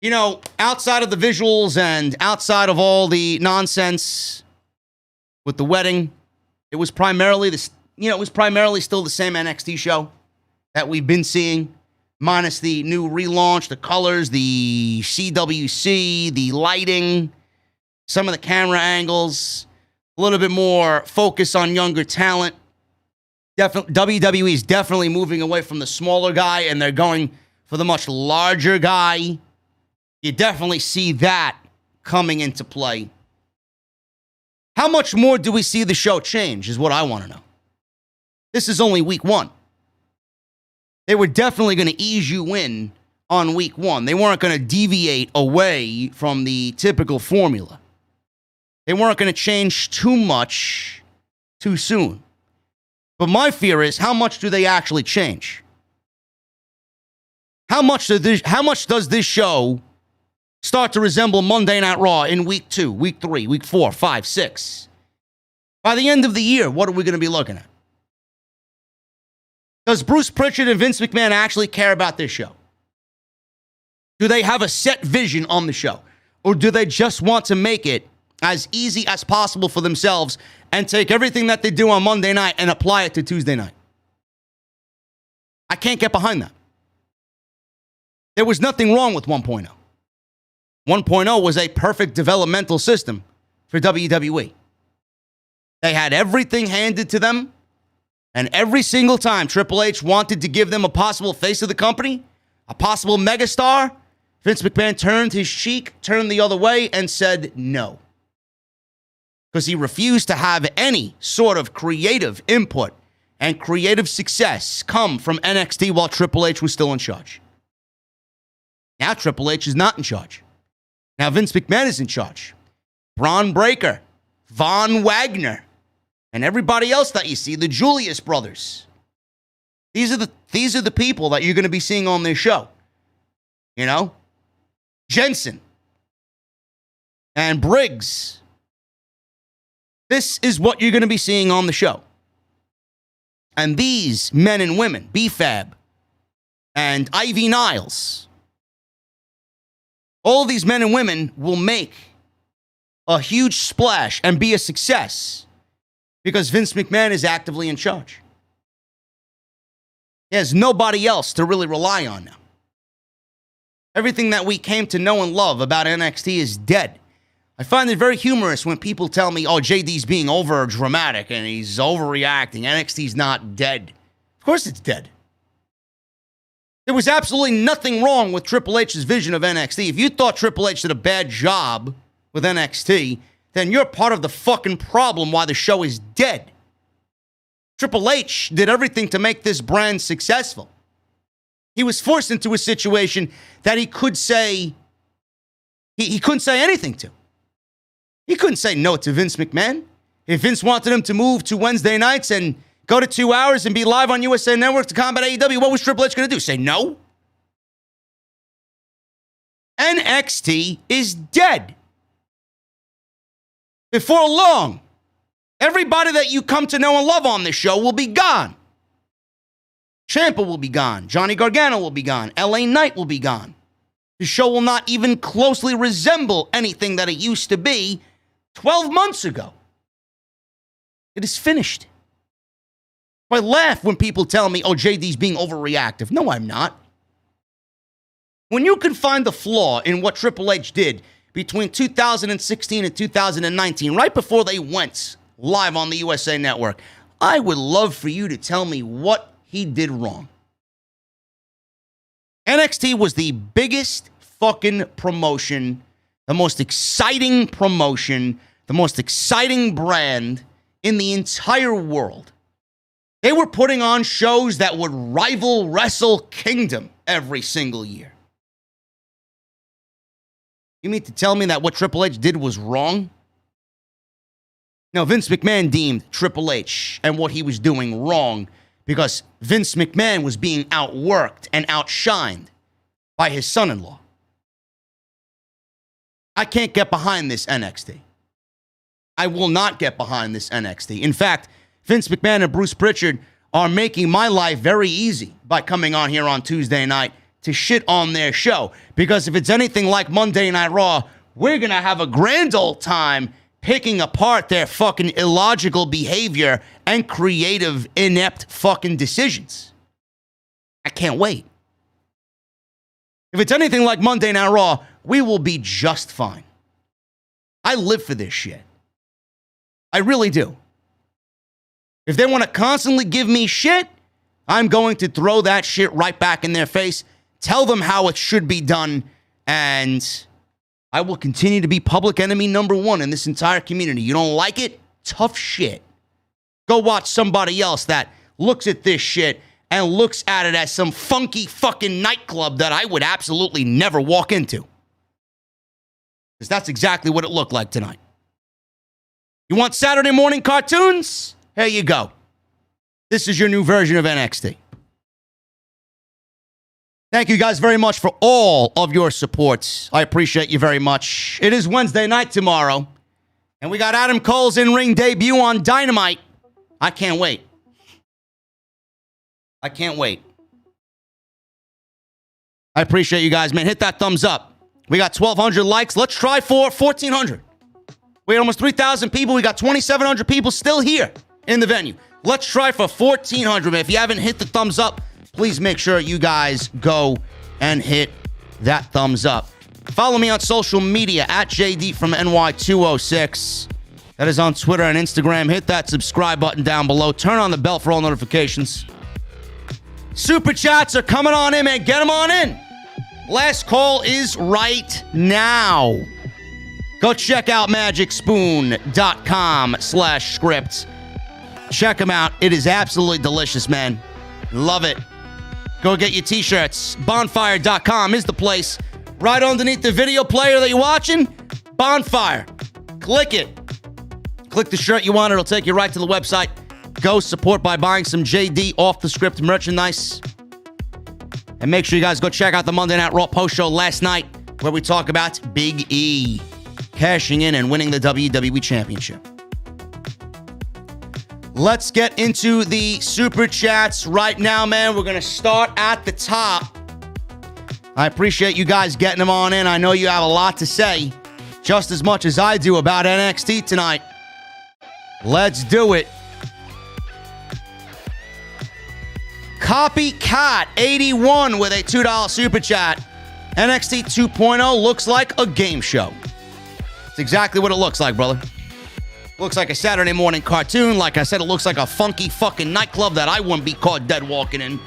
You know, outside of the visuals and outside of all the nonsense with the wedding, it was primarily still the same NXT show that we've been seeing, minus the new relaunch, the colors, the CWC, the lighting, some of the camera angles, a little bit more focus on younger talent. WWE is definitely moving away from the smaller guy, and they're going for the much larger guy. You definitely see that coming into play. How much more do we see the show change is what I want to know. This is only week one. They were definitely going to ease you in on week one. They weren't going to deviate away from the typical formula. They weren't going to change too much too soon. But my fear is, how much do they actually change? How much does this show start to resemble Monday Night Raw in week 2, week 3, week 4, 5, 6? By the end of the year, what are we going to be looking at? Does Bruce Prichard and Vince McMahon actually care about this show? Do they have a set vision on the show? Or do they just want to make it as easy as possible for themselves and take everything that they do on Monday night and apply it to Tuesday night? I can't get behind that. There was nothing wrong with 1.0. 1.0 was a perfect developmental system for WWE. They had everything handed to them. And every single time Triple H wanted to give them a possible face of the company, a possible megastar, Vince McMahon turned his cheek, turned the other way, and said no. Because he refused to have any sort of creative input and creative success come from NXT while Triple H was still in charge. Now Triple H is not in charge. Now Vince McMahon is in charge. Braun Breakker, Von Wagner, and everybody else that you see, the Julius brothers. These are the people that you're going to be seeing on this show. You know? Jensen and Briggs. This is what you're going to be seeing on the show. And these men and women, B-Fab and Ivy Niles, all these men and women will make a huge splash and be a success because Vince McMahon is actively in charge. He has nobody else to really rely on now. Everything that we came to know and love about NXT is dead. I find it very humorous when people tell me, oh, JD's being over dramatic and he's overreacting. NXT's not dead. Of course it's dead. There was absolutely nothing wrong with Triple H's vision of NXT. If you thought Triple H did a bad job with NXT, then you're part of the fucking problem why the show is dead. Triple H did everything to make this brand successful. He was forced into a situation that he could say, he couldn't say anything to. He couldn't say no to Vince McMahon. If Vince wanted him to move to Wednesday nights and go to 2 hours and be live on USA Network to combat AEW, what was Triple H going to do? Say no? NXT is dead. Before long, everybody that you come to know and love on this show will be gone. Ciampa will be gone. Johnny Gargano will be gone. LA Knight will be gone. The show will not even closely resemble anything that it used to be 12 months ago. It is finished. I laugh when people tell me, oh, JD's being overreactive. No, I'm not. When you can find the flaw in what Triple H did between 2016 and 2019, right before they went live on the USA Network, I would love for you to tell me what he did wrong. NXT was the biggest fucking promotion, the most exciting promotion, the most exciting brand in the entire world. They were putting on shows that would rival Wrestle Kingdom every single year. You mean to tell me that what Triple H did was wrong? No, Vince McMahon deemed Triple H and what he was doing wrong because Vince McMahon was being outworked and outshined by his son-in-law. I can't get behind this NXT. I will not get behind this NXT. In fact, Vince McMahon and Bruce Prichard are making my life very easy by coming on here on Tuesday night to shit on their show. Because if it's anything like Monday Night Raw, we're going to have a grand old time picking apart their fucking illogical behavior and creative, inept fucking decisions. I can't wait. If it's anything like Monday Night Raw, we will be just fine. I live for this shit. I really do. If they want to constantly give me shit, I'm going to throw that shit right back in their face, tell them how it should be done, and I will continue to be public enemy number one in this entire community. You don't like it? Tough shit. Go watch somebody else that looks at this shit and looks at it as some funky fucking nightclub that I would absolutely never walk into. Because that's exactly what it looked like tonight. You want Saturday morning cartoons? Here you go. This is your new version of NXT. Thank you guys very much for all of your support. I appreciate you very much. It is Wednesday night tomorrow, and we got Adam Cole's in-ring debut on Dynamite. I can't wait. I can't wait. I appreciate you guys, man. Hit that thumbs up. We got 1,200 likes. Let's try for 1,400. We had almost 3,000 people. We got 2,700 people still here in the venue. Let's try for 1,400. If you haven't hit the thumbs up, please make sure you guys go and hit that thumbs up. Follow me on social media at JD from NY206. That is on Twitter and Instagram. Hit that subscribe button down below. Turn on the bell for all notifications. Super chats are coming on in, man. Get them on in. Last call is right now. Go check out magicspoon.com/script. Check them out. It is absolutely delicious, man. Love it. Go get your t-shirts. Bonfire.com is the place. Right underneath the video player that you're watching, Bonfire. Click it. Click the shirt you want. It'll take you right to the website. Go support by buying some JD off the script merchandise. And make sure you guys go check out the Monday Night Raw post show last night where we talk about Big E cashing in and winning the WWE Championship. Let's get into the super chats right now, man. We're going to start at the top. I appreciate you guys getting them on in. I know you have a lot to say, just as much as I do about NXT tonight. Let's do it. Copycat 81 with a $2 super chat. NXT 2.0 looks like a game show. It's exactly what it looks like, brother. Looks like a Saturday morning cartoon. Like I said, it looks like a funky fucking nightclub that I wouldn't be caught dead walking in.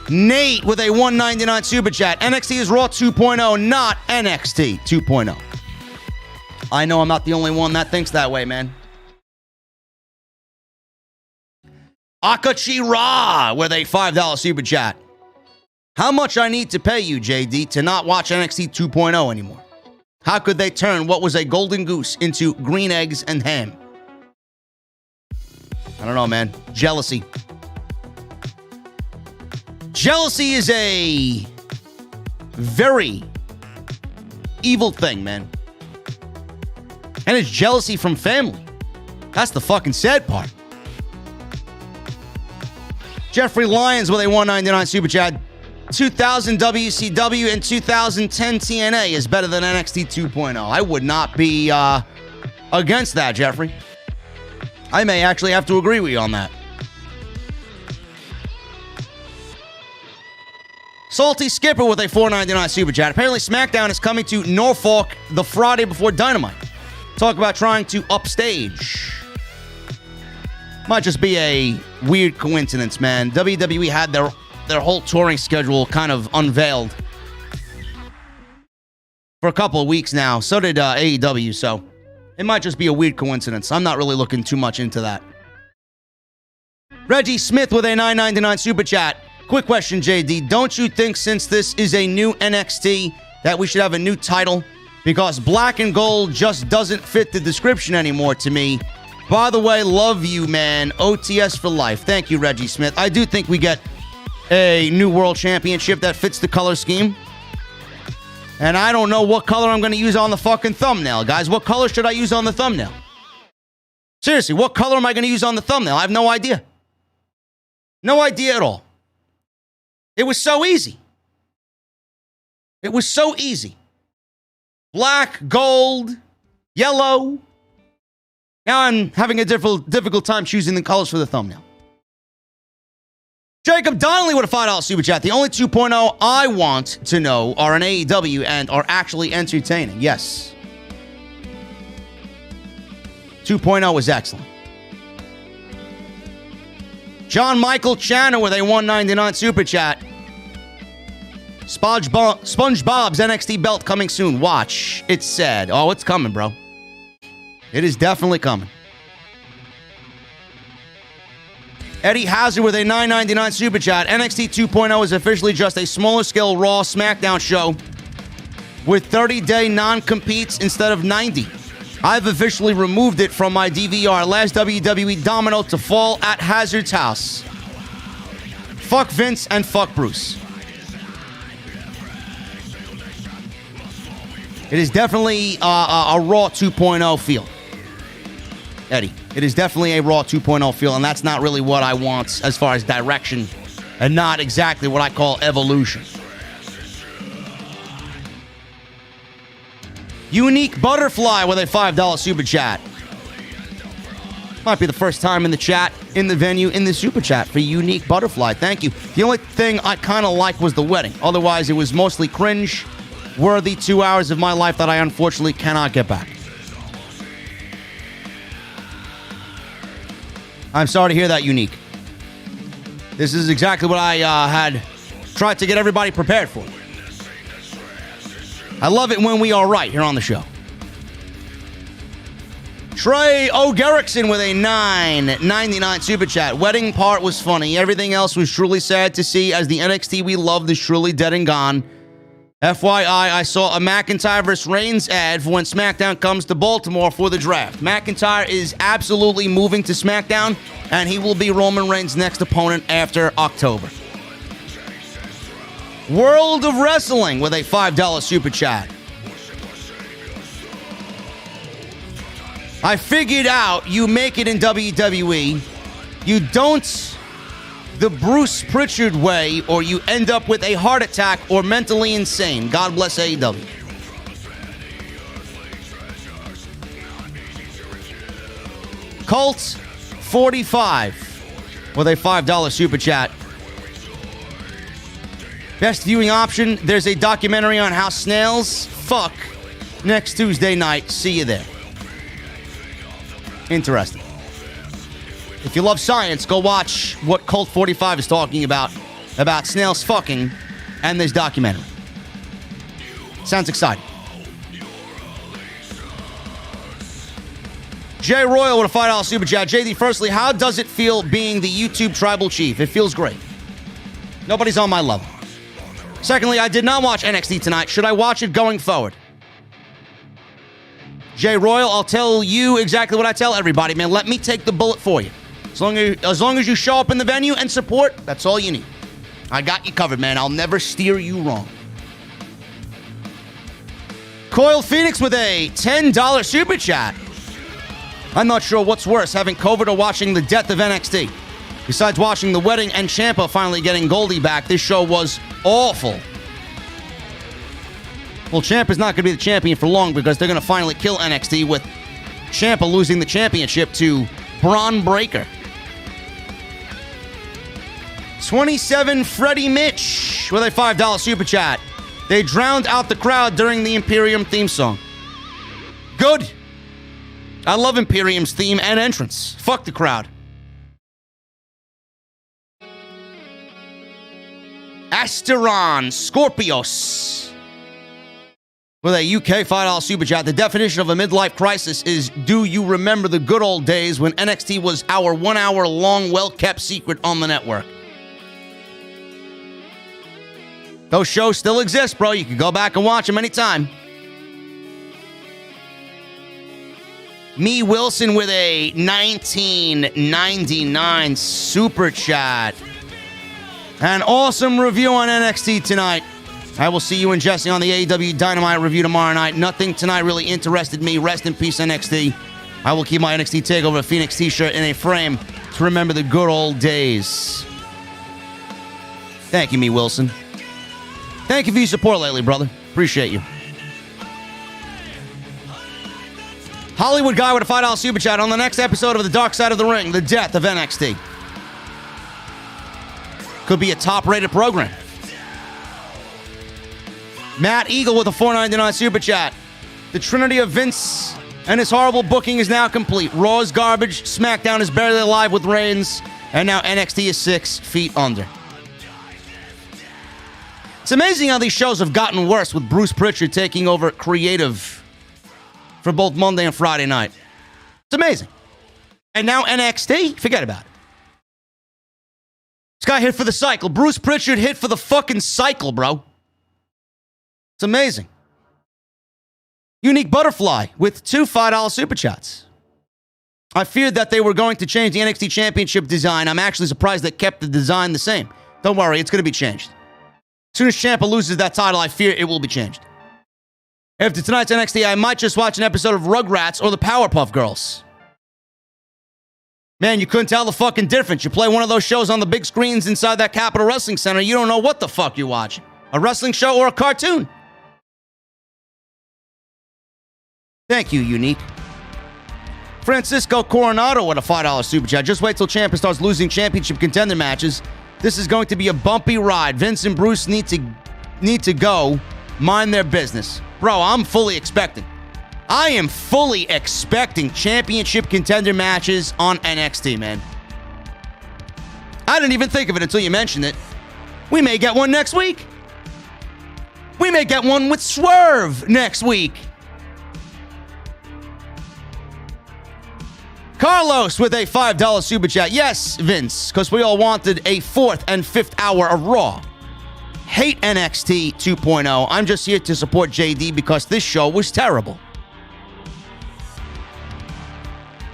Nate with a $1.99 super chat. NXT is Raw 2.0, not NXT 2.0. I know I'm not the only one that thinks that way, man. Akachira with a $5 super chat. How much I need to pay you, JD, to not watch NXT 2.0 anymore? How could they turn what was a golden goose into green eggs and ham? I don't know, man. Jealousy. Jealousy is a very evil thing, man. And it's jealousy from family. That's the fucking sad part. Jeffrey Lyons with a $1.99 super chat. 2000 WCW and 2010 TNA is better than NXT 2.0. I would not be against that, Jeffrey. I may actually have to agree with you on that. Salty Skipper with a $4.99 super chat. Apparently SmackDown is coming to Norfolk the Friday before Dynamite. Talk about trying to upstage. Might just be a weird coincidence, man. WWE had their whole touring schedule kind of unveiled for a couple of weeks now. So did AEW, so it might just be a weird coincidence. I'm not really looking too much into that. Reggie Smith with a $9.99 super chat. Quick question, JD. Don't you think since this is a new NXT that we should have a new title? Because black and gold just doesn't fit the description anymore to me. By the way, love you, man. OTS for life. Thank you, Reggie Smith. I do think we get a new world championship that fits the color scheme. And I don't know what color I'm going to use on the fucking thumbnail, guys. What color should I use on the thumbnail? Seriously, what color am I going to use on the thumbnail? I have no idea. No idea at all. It was so easy. It was so easy. Black, gold, yellow. Now I'm having a difficult time choosing the colors for the thumbnail. Jacob Donnelly with a $5 super chat. The only 2.0 I want to know are an AEW and are actually entertaining. Yes. 2.0 is excellent. John Michael Channer with a $1.99 super chat. SpongeBob's NXT belt coming soon. Watch. It's sad. Oh, it's coming, bro. It is definitely coming. Eddie Hauser with a $9.99 super chat. NXT 2.0 is officially just a smaller scale Raw SmackDown show with 30-day non-competes instead of 90. I've officially removed it from my DVR. Last WWE domino to fall at Hazard's house. Fuck Vince and fuck Bruce. It is definitely a Raw 2.0 feel. Eddie, it is definitely a Raw 2.0 feel, and that's not really what I want as far as direction, and not exactly what I call evolution. Unique Butterfly with a $5 super chat. Might be the first time in the chat, in the venue, in the super chat for Unique Butterfly. Thank you. The only thing I kind of liked was the wedding. Otherwise, it was mostly cringe. worthy 2 hours of my life that I unfortunately cannot get back. I'm sorry to hear that, Unique. This is exactly what I had tried to get everybody prepared for. I love it when we are right here on the show. Trey O'Gerrickson with a $9.99 super chat. Wedding part was funny. Everything else was truly sad to see, as the NXT we loved is truly dead and gone. FYI, I saw a McIntyre vs. Reigns ad for when SmackDown comes to Baltimore for the draft. McIntyre is absolutely moving to SmackDown, and he will be Roman Reigns' next opponent after October. World of Wrestling with a $5 super chat. I figured out you make it in WWE. You don't the Bruce Prichard way, or you end up with a heart attack or mentally insane. God bless AEW. Colt 45 with a $5 super chat. Best viewing option, there's a documentary on how snails fuck next Tuesday night. See you there. Interesting. If you love science, go watch what Colt 45 is talking about snails fucking and this documentary. Sounds exciting. Jay Royal with a $5 super chat. JD, firstly, how does it feel being the YouTube tribal chief? It feels great. Nobody's on my level. Secondly, I did not watch NXT tonight. Should I watch it going forward? Jay Royal, I'll tell you exactly what I tell everybody, man. Let me take the bullet for you. As long as you show up in the venue and support, that's all you need. I got you covered, man. I'll never steer you wrong. Coil Phoenix with a $10 super chat. I'm not sure what's worse, having COVID or watching the death of NXT. Besides watching the wedding and Ciampa finally getting Goldie back, this show was awful. Well, Ciampa's not going to be the champion for long because they're going to finally kill NXT with Ciampa losing the championship to Braun Breakker. 27 Freddie Mitch with a $5 super chat. They drowned out the crowd during the Imperium theme song. Good. I love Imperium's theme and entrance. Fuck the crowd. Asteron Scorpios with a UK $5 super chat. The definition of a midlife crisis is, do you remember the good old days when NXT was our 1 hour long, well-kept secret on the network? Those shows still exist, bro. You can go back and watch them anytime. Me Wilson with a $19.99 super chat. An awesome review on NXT tonight. I will see you and Jesse on the AEW Dynamite review tomorrow night. Nothing tonight really interested me. Rest in peace, NXT. I will keep my NXT TakeOver Phoenix t-shirt in a frame to remember the good old days. Thank you, Me Wilson. Thank you for your support lately, brother. Appreciate you. Hollywood Guy with a $5 super chat. On the next episode of The Dark Side of the Ring, the death of NXT. Could be a top-rated program. Matt Eagle with a $4.99 super chat. The trinity of Vince and his horrible booking is now complete. Raw is garbage, SmackDown is barely alive with Reigns, and now NXT is 6 feet under. It's amazing how these shows have gotten worse with Bruce Prichard taking over creative for both Monday and Friday night. It's amazing. And now NXT, forget about it. This guy hit for the cycle. Bruce Prichard hit for the fucking cycle, bro. It's amazing. Unique Butterfly with 2 $5 super chats. I feared that they were going to change the NXT Championship design. I'm actually surprised they kept the design the same. Don't worry, it's going to be changed. As soon as Ciampa loses that title, I fear it will be changed. After tonight's NXT, I might just watch an episode of Rugrats or the Powerpuff Girls. Man, you couldn't tell the fucking difference. You play one of those shows on the big screens inside that Capitol Wrestling Center, you don't know what the fuck you're watching. A wrestling show or a cartoon. Thank you, Unique. Francisco Coronado with a $5 super chat. Just wait till Ciampa starts losing championship contender matches. This is going to be a bumpy ride. Vince and Bruce need to go. mind their business. Bro, I'm fully expecting. I am fully expecting championship contender matches on NXT, man. I didn't even think of it until you mentioned it. We may get one next week. We may get one with Swerve next week. Carlos with a $5 super chat. Yes, Vince, because we all wanted a 4th and 5th hour of Raw. Hate NXT 2.0. I'm just here to support JD because this show was terrible.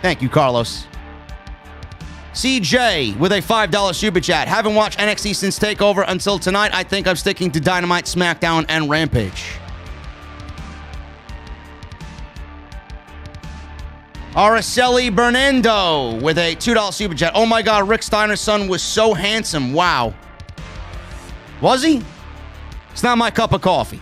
Thank you, Carlos. CJ with a $5 super chat. Haven't watched NXT since TakeOver until tonight. I think I'm sticking to Dynamite, SmackDown, and Rampage. Araceli Bernando with a $2 super chat. Oh my God, Rick Steiner's son was so handsome. Wow. Was he? It's not my cup of coffee.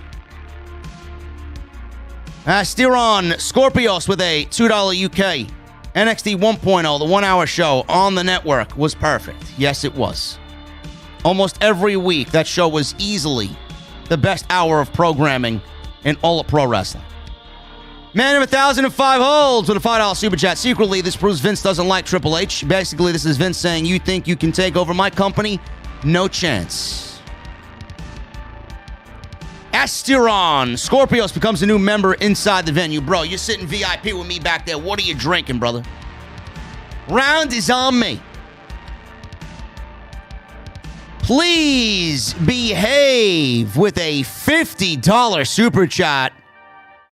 Stiron Scorpios with a $2 UK. NXT 1.0, the 1-hour show on the network, was perfect. Yes, it was. Almost every week, that show was easily the best hour of programming in all of pro wrestling. Man of 1,005 holds with a $5 super chat. Secretly, this proves Vince doesn't like Triple H. Basically, this is Vince saying, you think you can take over my company? No chance. Asteron Scorpios becomes a new member inside the venue. Bro, you're sitting VIP with me back there. What are you drinking, brother? Round is on me. Please behave with a $50 super chat.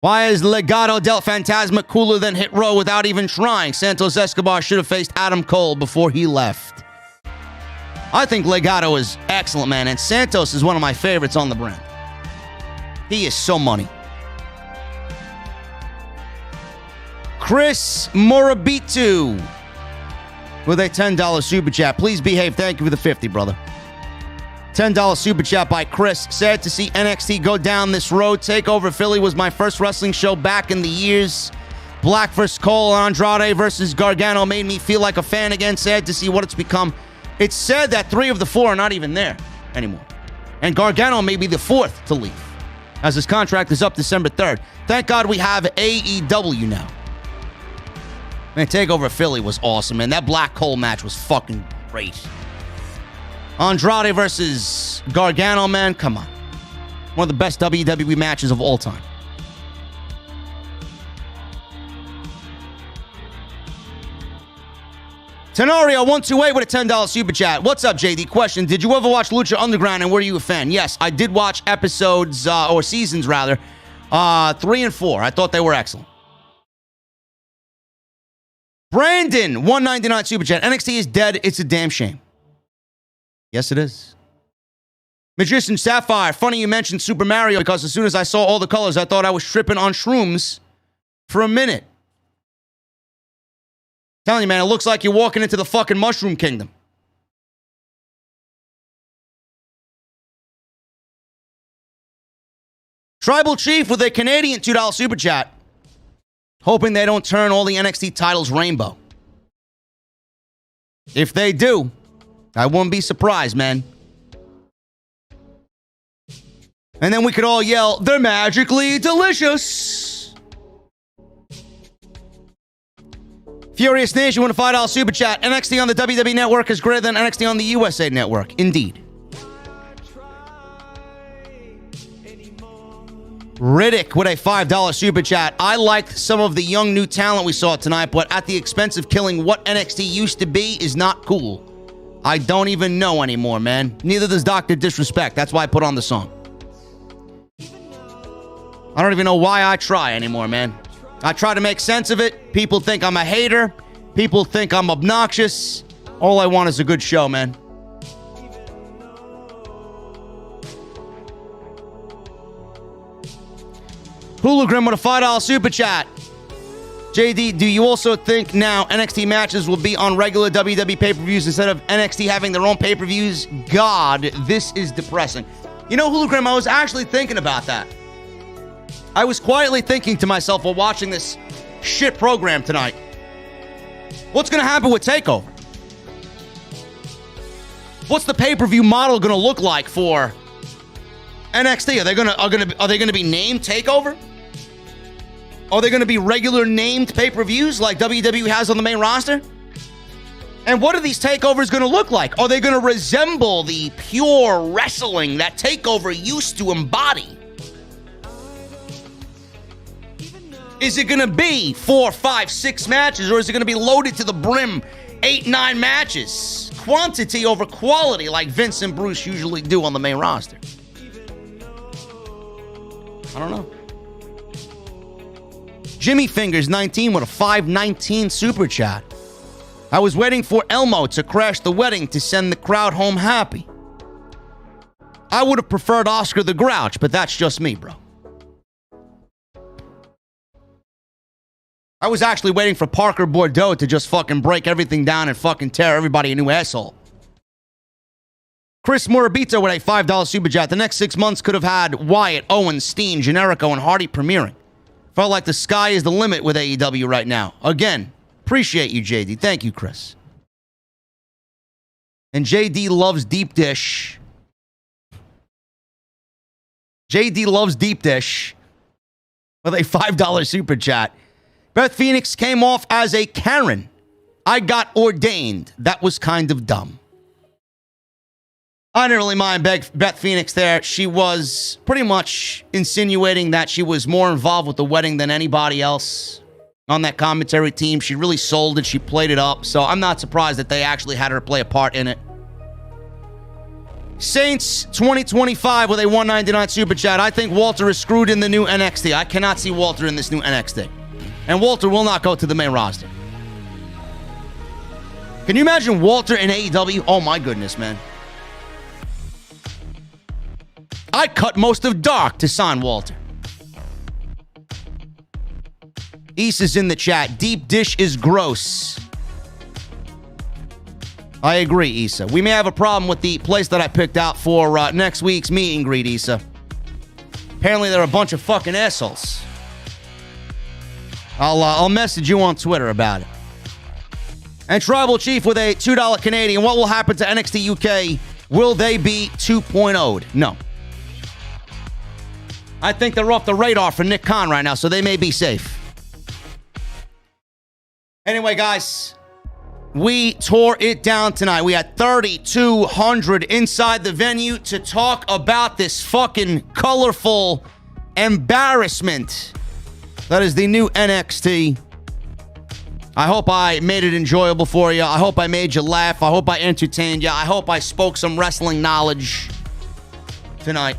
Why is Legado del Fantasma cooler than Hit Row without even trying? Santos Escobar should have faced Adam Cole before he left. I think Legado is excellent, man, and Santos is one of my favorites on the brand. He is so money. Chris Morabitu with a $10 super chat. Please behave. Thank you for the 50, brother. $10 super chat by Chris. Sad to see NXT go down this road. TakeOver Philly was my first wrestling show back in the years. Black vs. Cole, Andrade versus Gargano made me feel like a fan again. Sad to see what it's become. It's said that 3 of the 4 are not even there anymore. And Gargano may be the 4th to leave, as his contract is up December 3rd. Thank God we have AEW now. Man, TakeOver Philly was awesome, man. That Black Cole match was fucking great. Andrade versus Gargano, man, come on. One of the best WWE matches of all time. Tenorio128 with a $10 super chat. What's up, JD? Question, did you ever watch Lucha Underground and were you a fan? Yes, I did watch episodes, or seasons rather, 3 and 4. I thought they were excellent. Brandon, $1.99 super chat. NXT is dead. It's a damn shame. Yes, it is. Magician Sapphire, funny you mentioned Super Mario because as soon as I saw all the colors, I thought I was tripping on shrooms for a minute. Telling you, man, it looks like you're walking into the fucking Mushroom Kingdom. Tribal Chief with a Canadian $2 super chat. Hoping they don't turn all the NXT titles rainbow. If they do, I wouldn't be surprised, man. And then we could all yell, they're magically delicious. Furious Nation with a $5 super chat. NXT on the WWE Network is greater than NXT on the USA Network. Indeed. Riddick with a $5 super chat. I liked some of the young new talent we saw tonight, but at the expense of killing what NXT used to be is not cool. I don't even know anymore, man. Neither does Dr. Disrespect. That's why I put on the song. I don't even know why I try anymore, man. I try to make sense of it. People think I'm a hater. People think I'm obnoxious. All I want is a good show, man. Hologram with a $5 super chat. JD, do you also think now NXT matches will be on regular WWE pay-per-views instead of NXT having their own pay-per-views? God, this is depressing. You know, Hologram, I was actually thinking about that. I was quietly thinking to myself while watching this shit program tonight. What's going to happen with TakeOver? What's the pay-per-view model going to look like for NXT? Are they gonna be named TakeOver? Are they gonna be regular named pay-per-views like WWE has on the main roster? And what are these takeovers gonna look like? Are they gonna resemble the pure wrestling that TakeOver used to embody? Is it gonna be 4, 5, 6 matches, or is it gonna be loaded to the brim 8, 9 matches? Quantity over quality like Vince and Bruce usually do on the main roster. I don't know. Jimmy Fingers 19 with a 519 super chat. I was waiting for Elmo to crash the wedding to send the crowd home happy. I would have preferred Oscar the Grouch, but that's just me, bro. I was actually waiting for Parker Bordeaux to just fucking break everything down and fucking tear everybody a new asshole. Chris Morabito with a $5 super chat. The next 6 months could have had Wyatt, Owens, Steen, Generico, and Hardy premiering. Felt like the sky is the limit with AEW right now. Again, appreciate you, JD. Thank you, Chris. And JD loves deep dish. JD loves deep dish with a $5 super chat. Beth Phoenix came off as a Karen. I got ordained. That was kind of dumb. I didn't really mind Beth Phoenix there. She was pretty much insinuating that she was more involved with the wedding than anybody else on that commentary team. She really sold it. She played it up. So I'm not surprised that they actually had her play a part in it. Saints 2025 with a $1.99 super chat. I think Walter is screwed in the new NXT. I cannot see Walter in this new NXT. And Walter will not go to the main roster. Can you imagine Walter in AEW? Oh my goodness, man. I cut most of Dark to sign Walter. Issa's in the chat. Deep dish is gross. I agree, Issa. We may have a problem with the place that I picked out for next week's meet and greet, Issa. Apparently they're a bunch of fucking assholes. I'll message you on Twitter about it. And Tribal Chief with a $2 Canadian. What will happen to NXT UK? Will they be 2.0'd? No. I think they're off the radar for Nick Khan right now, so they may be safe. Anyway, guys, we tore it down tonight. We had 3,200 inside the venue to talk about this fucking colorful embarrassment that is the new NXT. I hope I made it enjoyable for you. I hope I made you laugh. I hope I entertained you. I hope I spoke some wrestling knowledge tonight.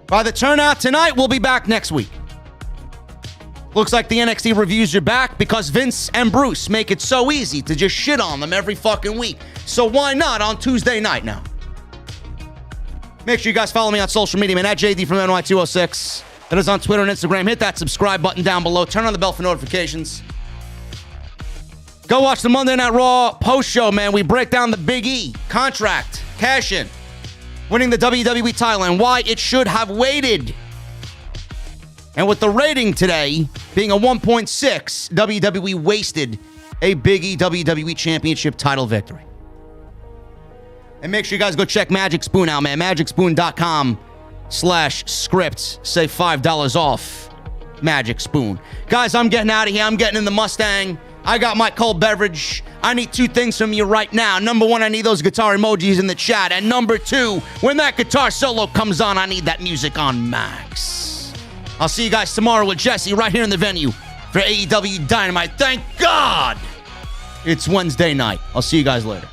By the turnout tonight, we'll be back next week. Looks like the NXT reviews are back because Vince and Bruce make it so easy to just shit on them every fucking week. So why not on Tuesday night now? Make sure you guys follow me on social media, man, at JD from NY206. That is on Twitter and Instagram. Hit that subscribe button down below. Turn on the bell for notifications. Go watch the Monday Night Raw post show, man. We break down the Big E contract, cash in, winning the WWE title, and why it should have waited. And with the rating today being a 1.6, WWE wasted a Big E WWE Championship title victory. And make sure you guys go check Magic Spoon out, man. MagicSpoon.com/scripts. Save $5 off Magic Spoon. Guys, I'm getting out of here. I'm getting in the Mustang. I got my cold beverage. I need 2 things from you right now. Number 1, I need those guitar emojis in the chat. And number 2, when that guitar solo comes on, I need that music on max. I'll see you guys tomorrow with Jacy right here in the venue for AEW Dynamite. Thank God it's Wednesday night. I'll see you guys later.